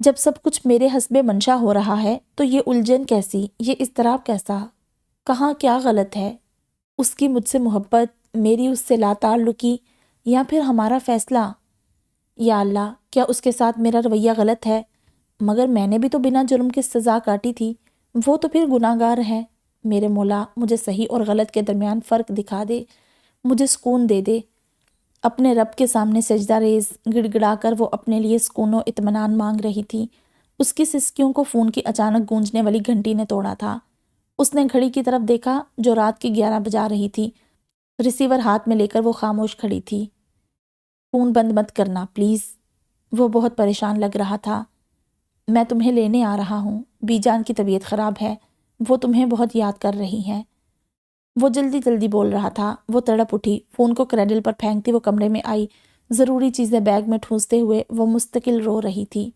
جب سب کچھ میرے حسب منشا ہو رہا ہے تو یہ الجھن کیسی، یہ اضطراب کیسا؟ کہاں کیا غلط ہے؟ اس کی مجھ سے محبت، میری اس سے لا تعلقی، یا پھر ہمارا فیصلہ؟ یا اللہ، کیا اس کے ساتھ میرا رویہ غلط ہے؟ مگر میں نے بھی تو بنا جرم کے سزا کاٹی تھی۔ وہ تو پھر گناہ گار ہے۔ میرے مولا، مجھے صحیح اور غلط کے درمیان فرق دکھا دے، مجھے سکون دے دے۔ اپنے رب کے سامنے سجدہ ریز گڑ گڑا کر وہ اپنے لیے سکون و اطمینان مانگ رہی تھی۔ اس کی سسکیوں کو فون کی اچانک گونجنے والی گھنٹی نے توڑا تھا۔ اس نے گھڑی کی طرف دیکھا جو رات کی 11 بجا رہی تھی۔ ریسیور ہاتھ میں لے کر وہ خاموش کھڑی تھی۔ فون بند مت کرنا پلیز۔ وہ بہت پریشان لگ رہا تھا۔ میں تمہیں لینے آ رہا ہوں، بی جان کی طبیعت خراب ہے، وہ تمہیں بہت یاد کر رہی ہیں۔ وہ جلدی جلدی بول رہا تھا۔ وہ تڑپ اٹھی، فون کو کریڈل پر پھینکتی وہ کمرے میں آئی، ضروری چیزیں بیگ میں ٹھونستے ہوئے وہ مستقل رو رہی تھی۔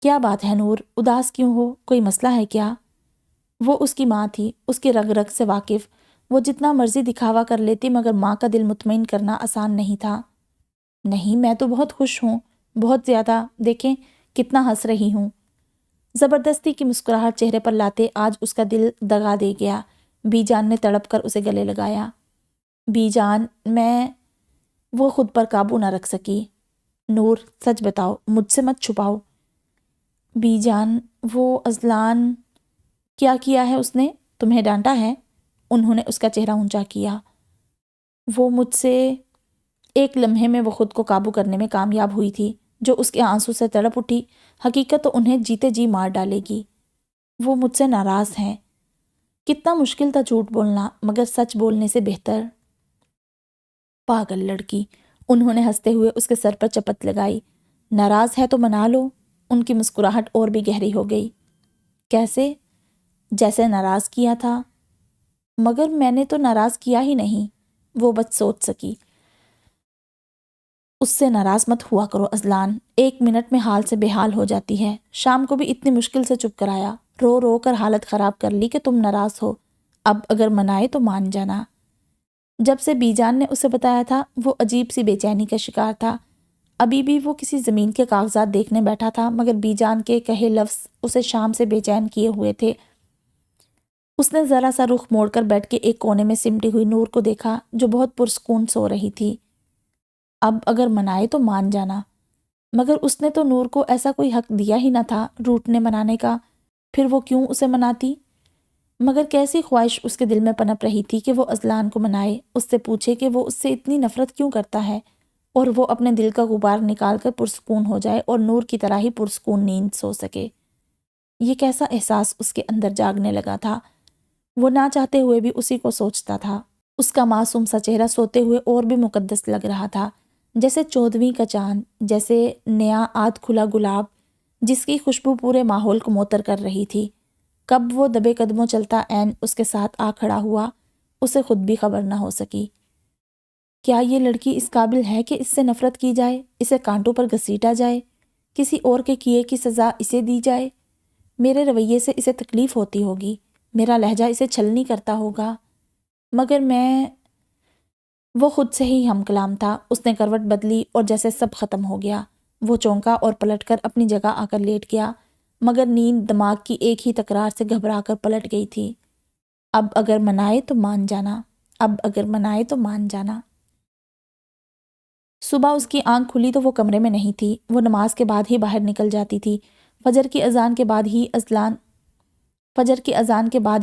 کیا بات ہے نور، اداس کیوں ہو؟ کوئی مسئلہ ہے کیا؟ وہ اس کی ماں تھی، اس کی رگ رگ سے واقف۔ وہ جتنا مرضی دکھاوا کر لیتی مگر ماں کا دل مطمئن کرنا آسان نہیں تھا۔ نہیں، میں تو بہت خوش ہوں، بہت زیادہ، دیکھیں کتنا ہنس رہی ہوں۔ زبردستی کی مسکراہٹ چہرے پر لاتے آج اس کا دل دغا دے گیا۔ بی جان نے تڑپ کر اسے گلے لگایا۔ بی جان، وہ خود پر قابو نہ رکھ سکی۔ نور، سچ بتاؤ، مجھ سے مت چھپاؤ۔ بی جان، وہ اذلان کیا کیا ہے اس نے؟ تمہیں ڈانٹا ہے؟ انہوں نے اس کا چہرہ اونچا کیا۔ وہ مجھ سے ایک لمحے میں وہ خود کو قابو کرنے میں کامیاب ہوئی تھی، جو اس کے آنسو سے تڑپ اٹھی۔ حقیقت تو انہیں جیتے جی مار ڈالے گی۔ وہ مجھ سے ناراض ہیں۔ کتنا مشکل تھا جھوٹ بولنا، مگر سچ بولنے سے بہتر۔ پاگل لڑکی، انہوں نے ہنستے ہوئے اس کے سر پر چپت لگائی۔ ناراض ہے تو منا لو۔ ان کی مسکراہٹ اور بھی گہری ہو گئی۔ کیسے؟ جیسے ناراض کیا تھا۔ مگر میں نے تو ناراض کیا ہی نہیں، وہ بس سوچ سکی۔ اس سے ناراض مت ہوا کرو اذلان، 1 منٹ میں حال سے بے حال ہو جاتی ہے۔ شام کو بھی اتنی مشکل سے چپ کرایا، رو رو کر حالت خراب کر لی کہ تم ناراض ہو۔ اب اگر منائے تو مان جانا۔ جب سے بی جان نے اسے بتایا تھا وہ عجیب سی بے چینی کا شکار تھا۔ ابھی بھی وہ کسی زمین کے کاغذات دیکھنے بیٹھا تھا، مگر بی جان کے کہے لفظ اسے شام سے بے چین کیے ہوئے تھے۔ اس نے ذرا سا رخ موڑ کر بیڈ کے ایک کونے میں سمٹی ہوئی نور کو دیکھا جو بہت پرسکون سو رہی تھی۔ اب اگر منائے تو مان جانا، مگر اس نے تو نور کو ایسا کوئی حق دیا ہی نہ تھا روٹنے منانے کا، پھر وہ کیوں اسے مناتی؟ مگر کیسی خواہش اس کے دل میں پنپ رہی تھی کہ وہ اذلان کو منائے، اس سے پوچھے کہ وہ اس سے اتنی نفرت کیوں کرتا ہے، اور وہ اپنے دل کا غبار نکال کر پرسکون ہو جائے اور نور کی طرح ہی پرسکون نیند سو سکے۔ یہ کیسا احساس اس کے اندر جاگنے لگا تھا؟ وہ نہ چاہتے ہوئے بھی اسی کو سوچتا تھا۔ اس کا معصوم سا چہرہ سوتے ہوئے اور بھی مقدس لگ رہا تھا، جیسے 14ویں کا چاند، جیسے نیا آدھ کھلا گلاب جس کی خوشبو پورے ماحول کو معطر کر رہی تھی۔ کب وہ دبے قدموں چلتا عین اس کے ساتھ آ کھڑا ہوا، اسے خود بھی خبر نہ ہو سکی۔ کیا یہ لڑکی اس قابل ہے کہ اس سے نفرت کی جائے، اسے کانٹوں پر گھسیٹا جائے، کسی اور کے کیے کی سزا اسے دی جائے؟ میرے رویے سے اسے تکلیف ہوتی ہوگی، میرا لہجہ اسے چھلنی کرتا ہوگا، مگر وہ خود سے ہی ہم کلام تھا۔ اس نے کروٹ بدلی اور جیسے سب ختم ہو گیا۔ وہ چونکا اور پلٹ کر اپنی جگہ آ کر لیٹ گیا، مگر نیند دماغ کی ایک ہی تکرار سے گھبرا کر پلٹ گئی تھی۔ اب اگر منائے تو مان جانا، اب اگر منائے تو مان جانا۔ صبح اس کی آنکھ کھلی تو وہ کمرے میں نہیں تھی۔ وہ نماز کے بعد ہی باہر نکل جاتی تھی۔ فجر کی اذان کے بعد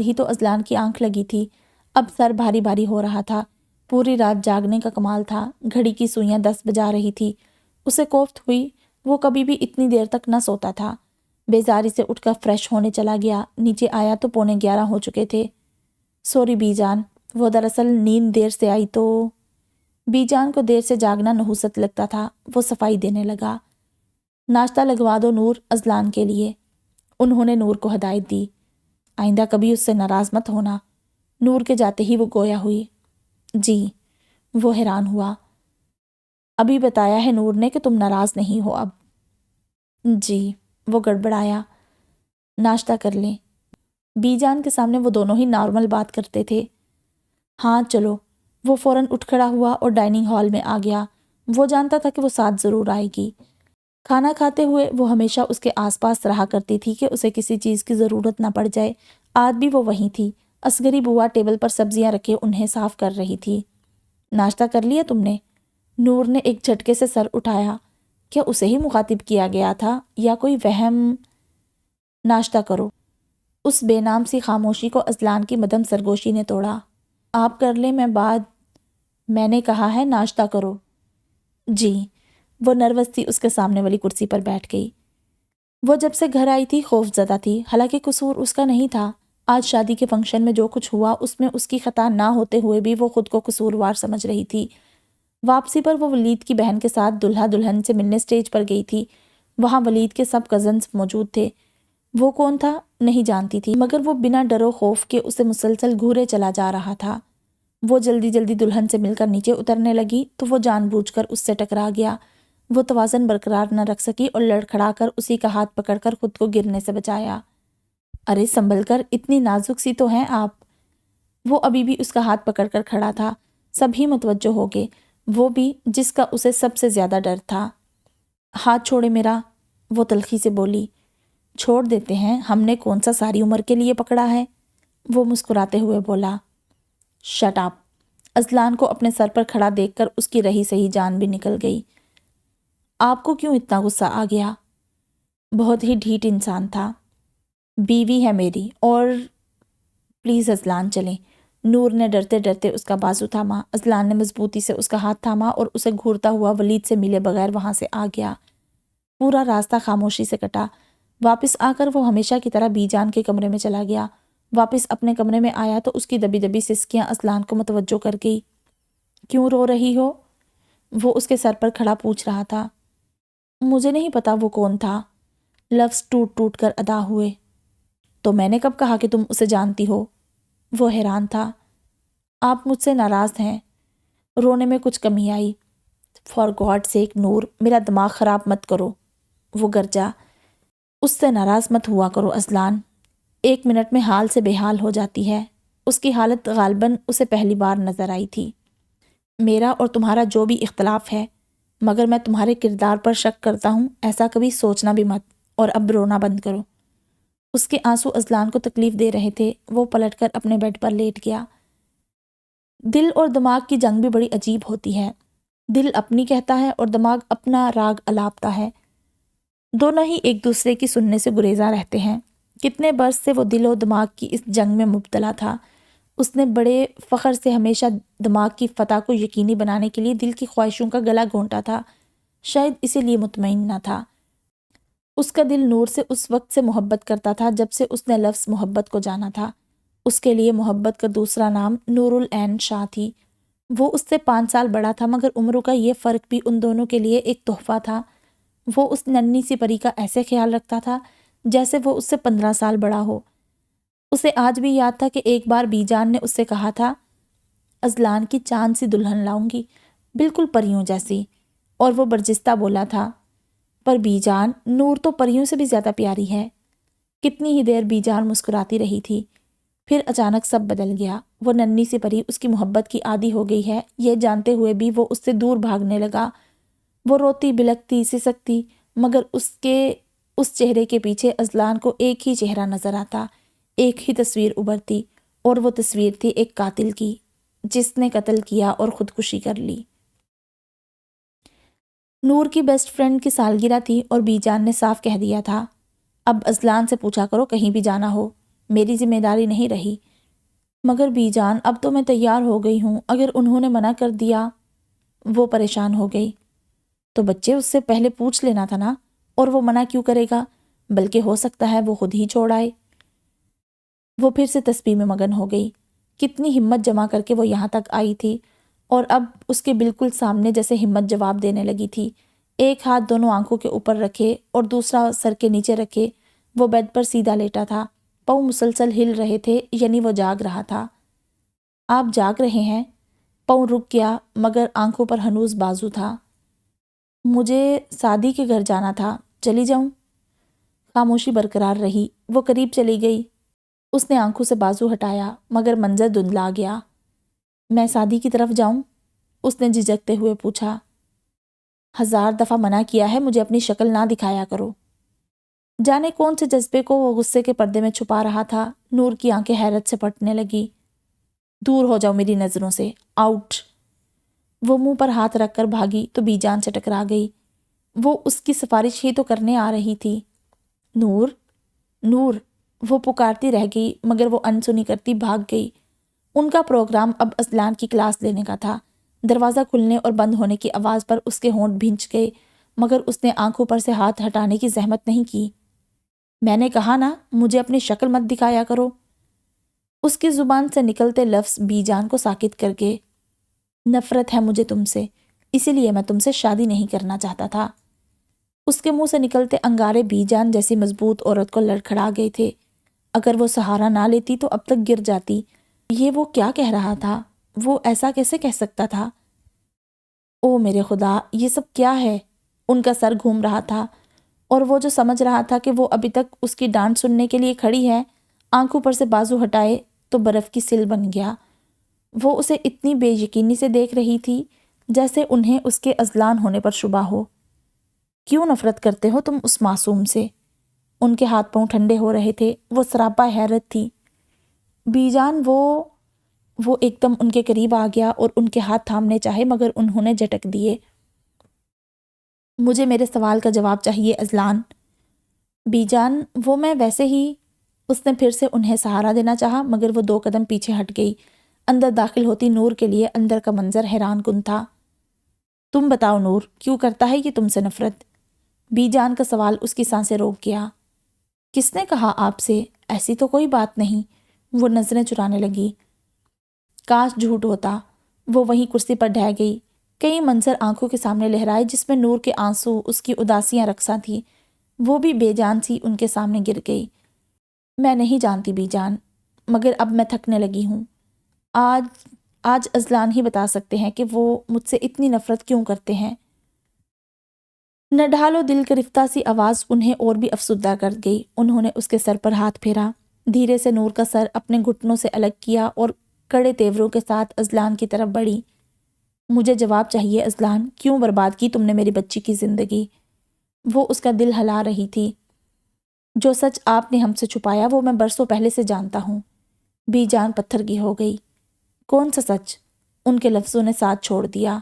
ہی تو اذلان کی آنکھ لگی تھی۔ اب سر بھاری بھاری ہو رہا تھا۔ پوری رات جاگنے کا کمال تھا۔ گھڑی کی سوئیاں 10 بجا رہی تھی۔ اسے کوفت ہوئی، وہ کبھی بھی اتنی دیر تک نہ سوتا تھا۔ بیزاری سے اٹھ کر فریش ہونے چلا گیا۔ نیچے آیا تو 11:15 ہو چکے تھے۔ سوری بی جان، وہ دراصل نیند دیر سے آئی تو۔ بی جان کو دیر سے جاگنا نحوست لگتا تھا۔ وہ صفائی دینے لگا۔ ناشتہ لگوا دو نور، اذلان کے لیے۔ انہوں نے نور کو ہدایت دی۔ آئندہ کبھی اس سے ناراض مت ہونا۔ نور کے جاتے ہی وہ گویا ہوئی۔ جی۔ وہ حیران ہوا۔ ابھی بتایا ہے نور نے کہ تم ناراض نہیں ہو اب؟ جی۔ وہ گڑبڑایا۔ ناشتہ کر لیں۔ بی جان کے سامنے وہ دونوں ہی نارمل بات کرتے تھے۔ ہاں چلو۔ وہ فوراً اٹھ کھڑا ہوا اور ڈائننگ ہال میں آ گیا۔ وہ جانتا تھا کہ وہ ساتھ ضرور آئے گی۔ کھانا کھاتے ہوئے وہ ہمیشہ اس کے آس پاس رہا کرتی تھی کہ اسے کسی چیز کی ضرورت نہ پڑ جائے۔ آج بھی وہ وہیں تھی۔ اصغری بوا ٹیبل پر سبزیاں رکھے انہیں صاف کر رہی تھی۔ ناشتہ کر لیا تم نے؟ نور نے ایک جھٹکے سے سر اٹھایا۔ کیا اسے ہی مخاطب کیا گیا تھا یا کوئی وہم؟ ناشتہ کرو۔ اس بے نام سی خاموشی کو اذلان کی مدھم سرگوشی نے توڑا۔ آپ کر لیں، میں نے کہا ہے ناشتہ کرو۔ جی۔ وہ نروس تھی، اس کے سامنے والی کرسی پر بیٹھ گئی۔ وہ جب سے گھر آئی تھی خوف زدہ تھی، حالانکہ قصور اس کا نہیں تھا۔ آج شادی کے فنکشن میں جو کچھ ہوا اس میں اس کی خطا نہ ہوتے ہوئے بھی وہ خود کو قصوروار سمجھ رہی تھی۔ واپسی پر وہ ولید کی بہن کے ساتھ دلہا دلہن سے ملنے سٹیج پر گئی تھی۔ وہاں ولید کے سب کزنز موجود تھے۔ وہ کون تھا نہیں جانتی تھی، مگر وہ بنا ڈر و خوف کے اسے مسلسل گھورے چلا جا رہا تھا۔ وہ جلدی جلدی دلہن سے مل کر نیچے اترنے لگی تو وہ جان بوجھ کر اس سے ٹکرا گیا۔ وہ توازن برقرار نہ رکھ سکی اور لڑکھڑا کر اسی کا ہاتھ پکڑ کر خود کو گرنے سے بچایا۔ ارے سنبھل کر، اتنی نازک سی تو ہیں آپ۔ وہ ابھی بھی اس کا ہاتھ پکڑ کر کھڑا تھا۔ سبھی متوجہ ہو گئے، وہ بھی جس کا اسے سب سے زیادہ ڈر تھا۔ ہاتھ چھوڑے میرا، وہ تلخی سے بولی۔ چھوڑ دیتے ہیں، ہم نے کون سا ساری عمر کے لیے پکڑا ہے، وہ مسکراتے ہوئے بولا۔ Shut up. اذلان کو اپنے سر پر کھڑا دیکھ کر اس کی رہی سہی جان بھی نکل گئی۔ آپ کو کیوں اتنا غصہ آ گیا؟ بہت ہی ڈھیٹ انسان تھا۔ بیوی ہے میری، اور پلیز اذلان چلیں۔ نور نے ڈرتے ڈرتے اس کا بازو تھاما۔ اذلان نے مضبوطی سے اس کا ہاتھ تھاما اور اسے گھورتا ہوا ولید سے ملے بغیر وہاں سے آ گیا۔ پورا راستہ خاموشی سے کٹا۔ واپس آ کر وہ ہمیشہ کی طرح بی جان کے کمرے میں چلا گیا۔ واپس اپنے کمرے میں آیا تو اس کی دبی دبی سسکیاں اذلان کو متوجہ کر گئی۔ کیوں رو رہی ہو؟ وہ اس کے سر پر کھڑا پوچھ رہا تھا۔ مجھے نہیں پتا وہ کون تھا، لفظ ٹوٹ ٹوٹ کر ادا ہوئے۔ تو میں نے کب کہا کہ تم اسے جانتی ہو؟ وہ حیران تھا۔ آپ مجھ سے ناراض ہیں؟ رونے میں کچھ کمی آئی۔ فار گاڈ سیک نور، میرا دماغ خراب مت کرو، وہ گرجا۔ اس سے ناراض مت ہوا کرو اذلان، 1 منٹ میں حال سے بے حال ہو جاتی ہے۔ اس کی حالت غالباً اسے پہلی بار نظر آئی تھی۔ میرا اور تمہارا جو بھی اختلاف ہے، مگر میں تمہارے کردار پر شک کرتا ہوں، ایسا کبھی سوچنا بھی مت، اور اب رونا بند کرو۔ اس کے آنسو اذلان کو تکلیف دے رہے تھے۔ وہ پلٹ کر اپنے بیڈ پر لیٹ گیا۔ دل اور دماغ کی جنگ بھی بڑی عجیب ہوتی ہے۔ دل اپنی کہتا ہے اور دماغ اپنا راگ الاپتا ہے۔ دونوں ہی ایک دوسرے کی سننے سے گریزاں رہتے ہیں۔ کتنے برس سے وہ دل و دماغ کی اس جنگ میں مبتلا تھا۔ اس نے بڑے فخر سے ہمیشہ دماغ کی فتح کو یقینی بنانے کے لیے دل کی خواہشوں کا گلا گھونٹا تھا، شاید اسی لیے مطمئن نہ تھا۔ اس کا دل نور سے اس وقت سے محبت کرتا تھا جب سے اس نے لفظ محبت کو جانا تھا۔ اس کے لیے محبت کا دوسرا نام نور العین شاہ تھی۔ وہ اس سے 5 سال بڑا تھا، مگر عمروں کا یہ فرق بھی ان دونوں کے لیے ایک تحفہ تھا۔ وہ اس ننھی سی پری کا ایسے خیال رکھتا تھا جیسے وہ اس سے 15 سال بڑا ہو۔ اسے آج بھی یاد تھا کہ ایک بار بی جان نے اس سے کہا تھا، اذلان کی چاند سی دلہن لاؤں گی، بالکل پریوں جیسی، اور وہ برجستہ بولا تھا، پر بی جان، نور تو پریوں سے بھی زیادہ پیاری ہے۔ کتنی ہی دیر بی جان مسکراتی رہی تھی، پھر اچانک سب بدل گیا۔ وہ ننھی سی پری اس کی محبت کی عادی ہو گئی ہے، یہ جانتے ہوئے بھی وہ اس سے دور بھاگنے لگا۔ وہ روتی بلکتی سسکتی، مگر اس چہرے کے پیچھے اذلان کو ایک ہی چہرہ نظر آتا، ایک ہی تصویر ابھرتی، اور وہ تصویر تھی ایک قاتل کی، جس نے قتل کیا اور خودکشی کر لی۔ نور کی بیسٹ فرینڈ کی سالگرہ تھی اور بی جان نے صاف کہہ دیا تھا، اب اذلان سے پوچھا کرو کہیں بھی جانا ہو، میری ذمہ داری نہیں رہی۔ مگر بی جان، اب تو میں تیار ہو گئی ہوں، اگر انہوں نے منع کر دیا؟ وہ پریشان ہو گئی۔ تو بچے اس سے پہلے پوچھ لینا تھا نا، اور وہ منع کیوں کرے گا؟ بلکہ ہو سکتا ہے وہ خود ہی چھوڑ آئے۔ وہ پھر سے تسبیح میں مگن ہو گئی۔ کتنی ہمت جمع کر کے وہ یہاں تک آئی تھی، اور اب اس کے بالکل سامنے جیسے ہمت جواب دینے لگی تھی۔ ایک ہاتھ دونوں آنکھوں کے اوپر رکھے اور دوسرا سر کے نیچے رکھے، وہ بیڈ پر سیدھا لیٹا تھا۔ پاؤں مسلسل ہل رہے تھے، یعنی وہ جاگ رہا تھا۔ آپ جاگ رہے ہیں؟ پاؤں رک گیا، مگر آنکھوں پر ہنوز بازو تھا۔ مجھے سعدی کے گھر جانا تھا، چلی جاؤں؟ خاموشی برقرار رہی۔ وہ قریب چلی گئی۔ اس نے آنکھوں سے بازو ہٹایا، مگر منظر دھندلا گیا۔ میں سعدی کی طرف جاؤں؟ اس نے جھجکتے ہوئے پوچھا۔ 1000 دفعہ منع کیا ہے، مجھے اپنی شکل نہ دکھایا کرو۔ جانے کون سے جذبے کو وہ غصے کے پردے میں چھپا رہا تھا۔ نور کی آنکھیں حیرت سے پھٹنے لگی۔ دور ہو جاؤ میری نظروں سے، آؤٹ۔ وہ منہ پر ہاتھ رکھ کر بھاگی تو بی جان سے ٹکرا گئی۔ وہ اس کی سفارش ہی تو کرنے آ رہی تھی۔ نور، نور، وہ پکارتی رہ گئی، مگر وہ انسنی کرتی بھاگ گئی۔ ان کا پروگرام اب اذلان کی کلاس لینے کا تھا۔ دروازہ کھلنے اور بند ہونے کی آواز پر اس کے ہونٹ بھنچ گئے، مگر اس نے آنکھوں پر سے ہاتھ ہٹانے کی زحمت نہیں کی۔ میں نے کہا نا، مجھے اپنی شکل مت دکھایا کرو۔ اس کی زبان سے نکلتے لفظ بی جان کو ساکت کر گئے۔ نفرت ہے مجھے تم سے، اسی لیے میں تم سے شادی نہیں کرنا چاہتا تھا۔ اس کے منہ سے نکلتے انگارے بی جان جیسی مضبوط عورت کو لڑکھڑا گئے تھے۔ اگر وہ سہارا نہ لیتی تو اب تک گر جاتی۔ یہ وہ کیا کہہ رہا تھا؟ وہ ایسا کیسے کہہ سکتا تھا؟ او میرے خدا، یہ سب کیا ہے؟ ان کا سر گھوم رہا تھا، اور وہ جو سمجھ رہا تھا کہ وہ ابھی تک اس کی ڈانٹ سننے کے لیے کھڑی ہے، آنکھوں پر سے بازو ہٹائے تو برف کی سل بن گیا۔ وہ اسے اتنی بے یقینی سے دیکھ رہی تھی جیسے انہیں اس کے اذلان ہونے پر شبہ ہو۔ کیوں نفرت کرتے ہو تم اس معصوم سے؟ ان کے ہاتھ پاؤں ٹھنڈے ہو رہے تھے، وہ سراپا حیرت تھی۔ بی جان وہ ایک دم ان کے قریب آ گیا اور ان کے ہاتھ تھامنے چاہے مگر انہوں نے جھٹک دیے۔ مجھے میرے سوال کا جواب چاہیے اذلان۔ بی جان وہ میں ویسے ہی۔ اس نے پھر سے انہیں سہارا دینا چاہا مگر وہ 2 قدم پیچھے ہٹ گئی۔ اندر داخل ہوتی نور کے لیے اندر کا منظر حیران کن تھا۔ تم بتاؤ نور، کیوں کرتا ہے یہ تم سے نفرت؟ بی جان کا سوال اس کی سانسیں روک گیا۔ کس نے کہا آپ سے؟ ایسی تو کوئی بات نہیں۔ وہ نظریں چرانے لگی۔ کاش جھوٹ ہوتا۔ وہ وہیں کرسی پر ڈھہ گئی۔ کئی منظر آنکھوں کے سامنے لہرائے جس میں نور کے آنسو، اس کی اداسیاں رقصاں تھیں۔ وہ بھی بے جان سی ان کے سامنے گر گئی۔ میں نہیں جانتی بی جان، مگر اب میں تھکنے لگی ہوں۔ آج اذلان ہی بتا سکتے ہیں کہ وہ مجھ سے اتنی نفرت کیوں کرتے ہیں۔ نڈھال و دل گرفتہ سی آواز انہیں اور بھی افسردہ کر گئی۔ انہوں نے اس کے سر پر ہاتھ پھیرا، دھیرے سے نور کا سر اپنے گھٹنوں سے الگ کیا اور کڑے تیوروں کے ساتھ اذلان کی طرف بڑھی۔ مجھے جواب چاہیے اذلان، کیوں برباد کی تم نے میری بچی کی زندگی؟ وہ اس کا دل ہلا رہی تھی۔ جو سچ آپ نے ہم سے چھپایا وہ میں برسوں پہلے سے جانتا ہوں۔ بی جان پتھر کی ہو گئی۔ کون سا سچ؟ ان کے لفظوں نے ساتھ چھوڑ دیا۔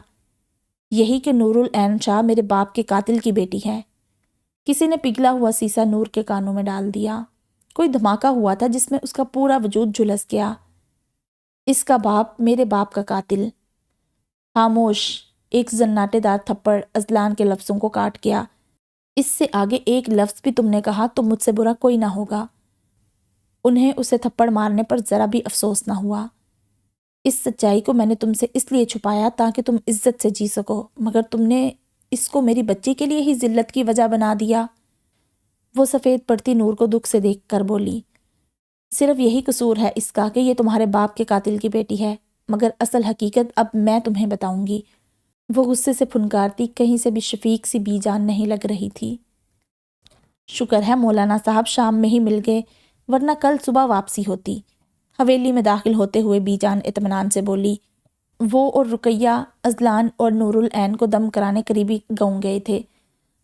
یہی کہ نور العین شاہ میرے باپ کے قاتل کی بیٹی ہے۔ کسی نے پگھلا ہوا سیسا نور کے کانوں میں ڈال دیا۔ کوئی دھماکہ ہوا تھا جس میں اس کا پورا وجود جھلس گیا۔ اس کا باپ میرے باپ کا قاتل۔ خاموش! ایک زناٹے دار تھپڑ اذلان کے لفظوں کو کاٹ گیا۔ اس سے آگے ایک لفظ بھی تم نے کہا تو مجھ سے برا کوئی نہ ہوگا۔ انہیں اسے تھپڑ مارنے پر ذرا بھی افسوس نہ ہوا۔ اس سچائی کو میں نے تم سے اس لیے چھپایا تاکہ تم عزت سے جی سکو، مگر تم نے اس کو میری بچی کے لیے ہی ذلت کی وجہ بنا دیا۔ وہ سفید پڑتی نور کو دکھ سے دیکھ کر بولی، صرف یہی قصور ہے اس کا کہ یہ تمہارے باپ کے قاتل کی بیٹی ہے، مگر اصل حقیقت اب میں تمہیں بتاؤں گی۔ وہ غصے سے پھنکارتی، کہیں سے بھی شفیق سی بی جان نہیں لگ رہی تھی۔ شکر ہے مولانا صاحب شام میں ہی مل گئے، ورنہ کل صبح واپسی ہوتی۔ حویلی میں داخل ہوتے ہوئے بی جان اطمینان سے بولی۔ وہ اور رقیہ اذلان اور نور العین کو دم کرانے قریبی گاؤں گئے تھے۔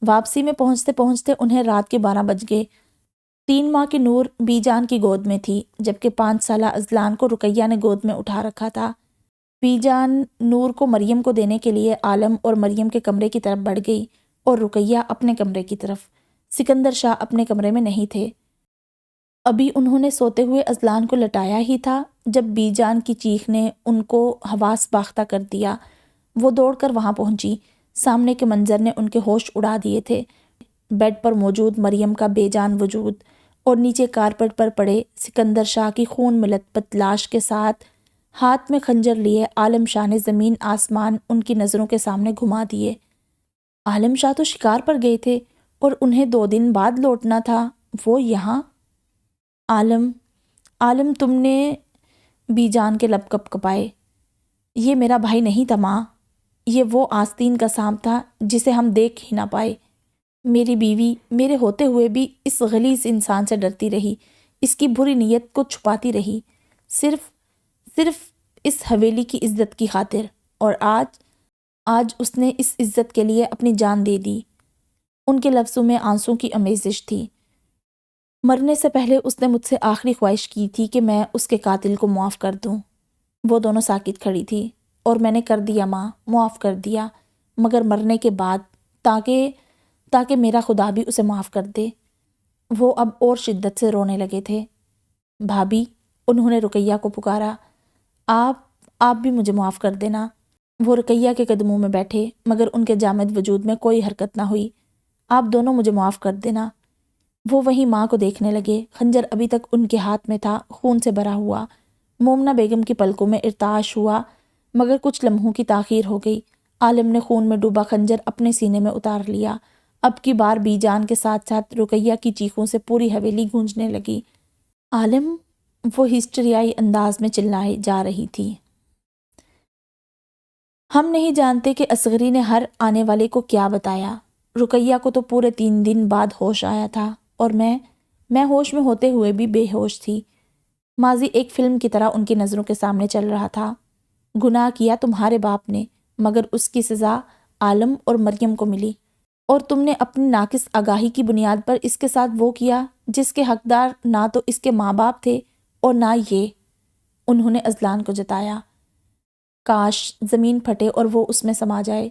واپسی میں پہنچتے پہنچتے انہیں رات کے 12 بج گئے۔ 3 ماہ کی نور بی جان کی گود میں تھی، جبکہ 5 سالہ اذلان کو رقیہ نے گود میں اٹھا رکھا تھا۔ بی جان نور کو مریم کو دینے کے لیے عالم اور مریم کے کمرے کی طرف بڑھ گئی اور رقیہ اپنے کمرے کی طرف۔ سکندر شاہ اپنے کمرے میں نہیں تھے۔ ابھی انہوں نے سوتے ہوئے اذلان کو لٹایا ہی تھا جب بی جان کی چیخ نے ان کو حواس باختہ کر دیا۔ وہ دوڑ کر وہاں پہنچی۔ سامنے کے منظر نے ان کے ہوش اڑا دیے تھے۔ بیڈ پر موجود مریم کا بے جان وجود اور نیچے کارپٹ پر پڑے سکندر شاہ کی خون ملطپت لاش کے ساتھ ہاتھ میں خنجر لیے عالم شاہ نے زمین آسمان ان کی نظروں کے سامنے گھما دیے۔ عالم شاہ تو شکار پر گئے تھے اور انہیں 2 دن بعد لوٹنا تھا، وہ یہاں؟ عالم تم نے؟ بی جان کے لب کپ کپائے۔ یہ میرا بھائی نہیں تھا ماں، یہ وہ آستین کا سانپ تھا جسے ہم دیکھ ہی نہ پائے۔ میری بیوی میرے ہوتے ہوئے بھی اس غلیظ انسان سے ڈرتی رہی، اس کی بری نیت کو چھپاتی رہی، صرف اس حویلی کی عزت کی خاطر، اور آج اس نے اس عزت کے لیے اپنی جان دے دی۔ ان کے لفظوں میں آنسوں کی آمیزش تھی۔ مرنے سے پہلے اس نے مجھ سے آخری خواہش کی تھی کہ میں اس کے قاتل کو معاف کر دوں۔ وہ دونوں ساکت کھڑی تھی۔ اور میں نے کر دیا ماں، معاف کر دیا، مگر مرنے کے بعد تاکہ میرا خدا بھی اسے معاف کر دے۔ وہ اب اور شدت سے رونے لگے تھے۔ بھابھی، انہوں نے رقیہ کو پکارا، آپ بھی مجھے معاف کر دینا۔ وہ رقیہ کے قدموں میں بیٹھے مگر ان کے جامد وجود میں کوئی حرکت نہ ہوئی۔ آپ دونوں مجھے معاف کر دینا۔ وہ وہیں ماں کو دیکھنے لگے۔ خنجر ابھی تک ان کے ہاتھ میں تھا، خون سے بھرا ہوا۔ مومنہ بیگم کی پلکوں میں ارتعاش ہوا مگر کچھ لمحوں کی تاخیر ہو گئی۔ عالم نے خون میں ڈوبا خنجر اپنے سینے میں اتار لیا۔ اب کی بار بی جان کے ساتھ ساتھ رقیہ کی چیخوں سے پوری حویلی گونجنے لگی۔ عالم، وہ ہسٹریائی انداز میں چلائے جا رہی تھی۔ ہم نہیں جانتے کہ اصغری نے ہر آنے والے کو کیا بتایا۔ رقیہ کو تو پورے 3 دن بعد ہوش آیا تھا، اور میں ہوش میں ہوتے ہوئے بھی بے ہوش تھی۔ ماضی ایک فلم کی طرح ان کی نظروں کے سامنے چل رہا تھا۔ گناہ کیا تمہارے باپ نے، مگر اس کی سزا عالم اور مریم کو ملی، اور تم نے اپنی ناقص آگاہی کی بنیاد پر اس کے ساتھ وہ کیا جس کے حقدار نہ تو اس کے ماں باپ تھے اور نہ یہ۔ انہوں نے اذلان کو جتایا۔ کاش زمین پھٹے اور وہ اس میں سما جائے،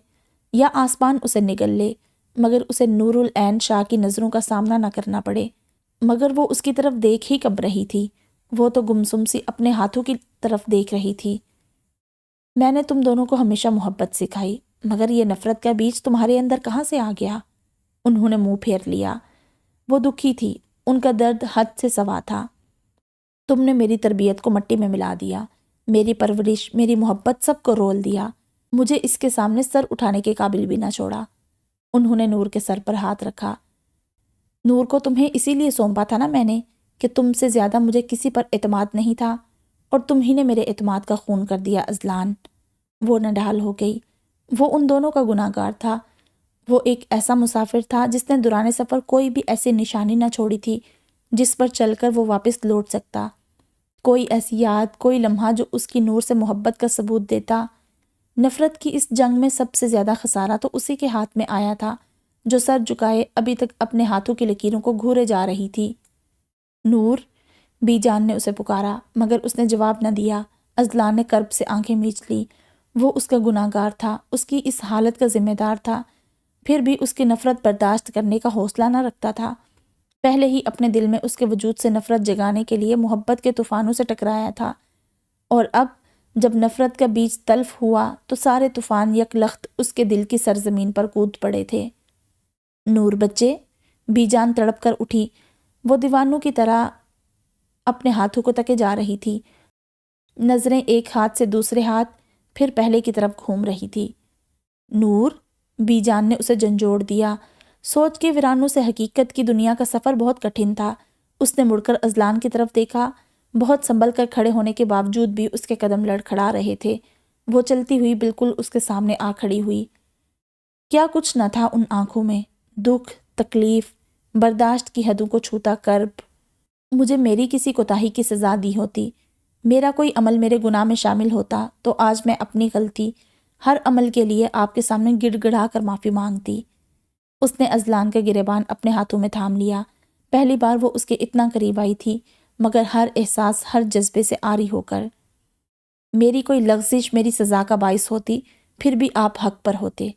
یا آسمان اسے نگل لے، مگر اسے نور العین شاہ کی نظروں کا سامنا نہ کرنا پڑے۔ مگر وہ اس کی طرف دیکھ ہی کب رہی تھی، وہ تو گمسم سی اپنے ہاتھوں کی طرف دیکھ رہی تھی۔ میں نے تم دونوں کو ہمیشہ محبت سکھائی، مگر یہ نفرت کا بیج تمہارے اندر کہاں سے آ گیا؟ انہوں نے منہ پھیر لیا۔ وہ دکھی تھی، ان کا درد حد سے سوا تھا۔ تم نے میری تربیت کو مٹی میں ملا دیا، میری پرورش، میری محبت سب کو رول دیا، مجھے اس کے سامنے سر اٹھانے کے قابل بھی نہ چھوڑا۔ انہوں نے نور کے سر پر ہاتھ رکھا۔ نور کو تمہیں اسی لیے سونپا تھا نا میں نے، کہ تم سے زیادہ مجھے کسی پر اعتماد نہیں تھا، اور تم ہی نے میرے اعتماد کا خون کر دیا اذلان۔ وہ نڈھال ہو گئی۔ وہ ان دونوں کا گناہ گار تھا۔ وہ ایک ایسا مسافر تھا جس نے دوران سفر کوئی بھی ایسی نشانی نہ چھوڑی تھی جس پر چل کر وہ واپس لوٹ سکتا، کوئی ایسی یاد، کوئی لمحہ جو اس کی نور سے محبت کا ثبوت دیتا۔ نفرت کی اس جنگ میں سب سے زیادہ خسارہ تو اسی کے ہاتھ میں آیا تھا جو سر جھکائے ابھی تک اپنے ہاتھوں کی لکیروں کو گھورے جا رہی تھی۔ نور، بی جان نے اسے پکارا، مگر اس نے جواب نہ دیا۔ اذلان نے کرب سے آنکھیں میچ لی۔ وہ اس کا گناہ گار تھا، اس کی اس حالت کا ذمہ دار تھا، پھر بھی اس کی نفرت برداشت کرنے کا حوصلہ نہ رکھتا تھا۔ پہلے ہی اپنے دل میں اس کے وجود سے نفرت جگانے کے لیے محبت کے طوفانوں سے ٹکرایا تھا، اور اب جب نفرت کا بیج تلف ہوا تو سارے طوفان یک لخت اس کے دل کی سرزمین پر کود پڑے تھے۔ نور بچے، بی جان تڑپ کر اٹھی۔ وہ دیوانوں کی طرح اپنے ہاتھوں کو تکے جا رہی تھی، نظریں ایک ہاتھ سے دوسرے ہاتھ، پھر پہلے کی طرف گھوم رہی تھی۔ نور، بی جان نے اسے جھنجھوڑ دیا۔ سوچ کے ویرانوں سے حقیقت کی دنیا کا سفر بہت کٹھن تھا۔ اس نے مڑ کر اذلان کی طرف دیکھا۔ بہت سنبھل کر کھڑے ہونے کے باوجود بھی اس کے قدم لڑکھڑا رہے تھے۔ وہ چلتی ہوئی بالکل اس کے سامنے آ کھڑی ہوئی۔ کیا کچھ نہ تھا ان آنکھوں میں، دکھ، تکلیف، برداشت کی حدوں کو چھوتا کرب۔ مجھے میری کسی کوتاہی کی سزا دی ہوتی، میرا کوئی عمل میرے گناہ میں شامل ہوتا تو آج میں اپنی غلطی، ہر عمل کے لیے آپ کے سامنے گڑ گڑا کر معافی مانگتی۔ اس نے اذلان کا گریبان اپنے ہاتھوں میں تھام لیا۔ پہلی بار وہ اس کے اتنا قریب آئی تھی، مگر ہر احساس، ہر جذبے سے عاری ہو کر۔ میری کوئی لغزش میری سزا کا باعث ہوتی، پھر بھی آپ حق پر ہوتے۔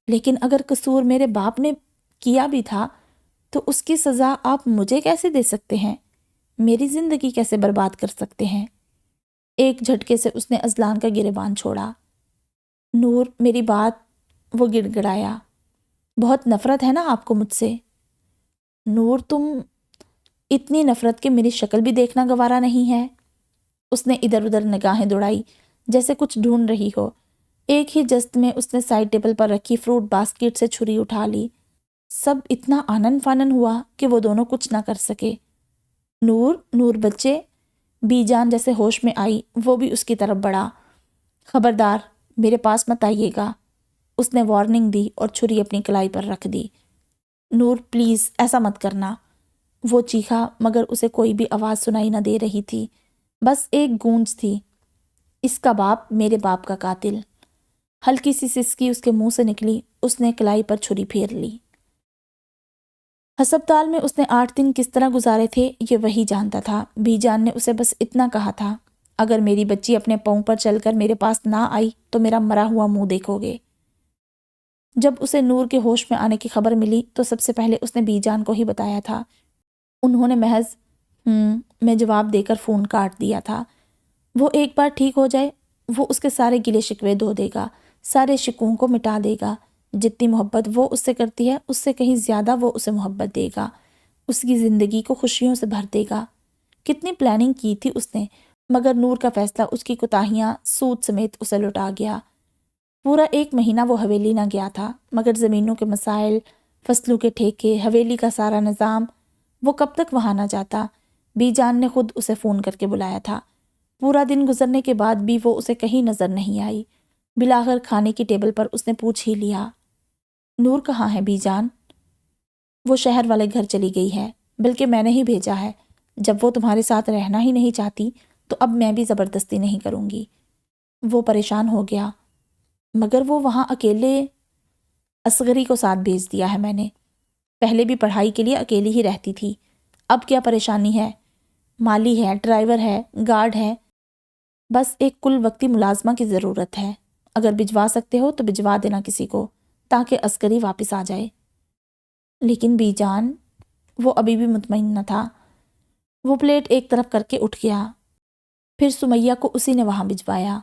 لیکن اگر قصور میرے باپ نے کیا بھی تھا تو اس کی سزا آپ مجھے کیسے دے سکتے ہیں؟ میری زندگی کیسے برباد کر سکتے ہیں؟ ایک جھٹکے سے اس نے اذلان کا گریبان چھوڑا۔ نور، میری بات، وہ گڑ گڑایا، بہت نفرت ہے نا آپ کو مجھ سے؟ نور، تم اتنی نفرت کہ میری شکل بھی دیکھنا گوارا نہیں ہے؟ اس نے ادھر ادھر نگاہیں دوڑائی جیسے کچھ ڈھونڈ رہی ہو۔ ایک ہی جست میں اس نے سائڈ ٹیبل پر رکھی فروٹ باسکٹ سے چھری اٹھا لی۔ سب اتنا آنن فانن ہوا کہ وہ دونوں کچھ نہ کر سکے۔ نور بچے، بی جان جیسے ہوش میں آئی، وہ بھی اس کی طرف بڑھا۔ خبردار، میرے پاس مت آئیے گا، اس نے وارننگ دی اور چھری اپنی کلائی پر رکھ دی۔ نور پلیز ایسا مت کرنا، وہ چیخا، مگر اسے کوئی بھی آواز سنائی نہ دے رہی تھی، بس ایک گونج تھی، اس کا باپ میرے باپ کا قاتل۔ ہلکی سی سسکی اس کے منہ سے نکلی، اس نے کلائی پر چھری پھیر لی۔ ہسپتال میں اس نے 8 دن کس طرح گزارے تھے یہ وہی جانتا تھا۔ بی جان نے اسے بس اتنا کہا تھا، اگر میری بچی اپنے پاؤں پر چل کر میرے پاس نہ آئی تو میرا مرا ہوا منہ دیکھو گے۔ جب اسے نور کے ہوش میں آنے کی خبر ملی تو سب سے پہلے اس نے بی جان کو ہی بتایا تھا۔ انہوں نے محض میں جواب دے کر فون کاٹ دیا تھا۔ وہ ایک بار ٹھیک ہو جائے، وہ اس کے سارے گلے شکوے دھو دے گا، سارے شکووں کو مٹا دے گا۔ جتنی محبت وہ اس سے کرتی ہے اس سے کہیں زیادہ وہ اسے محبت دے گا، اس کی زندگی کو خوشیوں سے بھر دے گا۔ کتنی پلاننگ کی تھی اس نے، مگر نور کا فیصلہ اس کی کوتاہیاں سود سمیت اسے لوٹا گیا۔ پورا 1 مہینہ وہ حویلی نہ گیا تھا، مگر زمینوں کے مسائل، فصلوں کے ٹھیکے، حویلی کا سارا نظام، وہ کب تک وہاں نہ جاتا؟ بی جان نے خود اسے فون کر کے بلایا تھا۔ پورا دن گزرنے کے بعد بھی وہ اسے کہیں نظر نہیں آئی۔ بلاخر کھانے کی ٹیبل پر اس نے پوچھ ہی لیا، نور کہاں ہے بی جان؟ وہ شہر والے گھر چلی گئی ہے، بلکہ میں نے ہی بھیجا ہے۔ جب وہ تمہارے ساتھ رہنا ہی نہیں چاہتی تو اب میں بھی زبردستی نہیں کروں گی۔ وہ پریشان ہو گیا، مگر وہ وہاں اکیلے؟ اصغری کو ساتھ بھیج دیا ہے میں نے۔ پہلے بھی پڑھائی کے لیے اکیلی ہی رہتی تھی، اب کیا پریشانی ہے؟ مالی ہے، ڈرائیور ہے، گارڈ ہے، بس ایک کل وقتی ملازمہ کی ضرورت ہے۔ اگر بھجوا سکتے ہو تو بھجوا دینا کسی کو، تاکہ عسکری واپس آ جائے۔ لیکن بی جان، وہ ابھی بھی مطمئن نہ تھا۔ وہ پلیٹ ایک طرف کر کے اٹھ گیا، پھر سمیہ کو اسی نے وہاں بھجوایا۔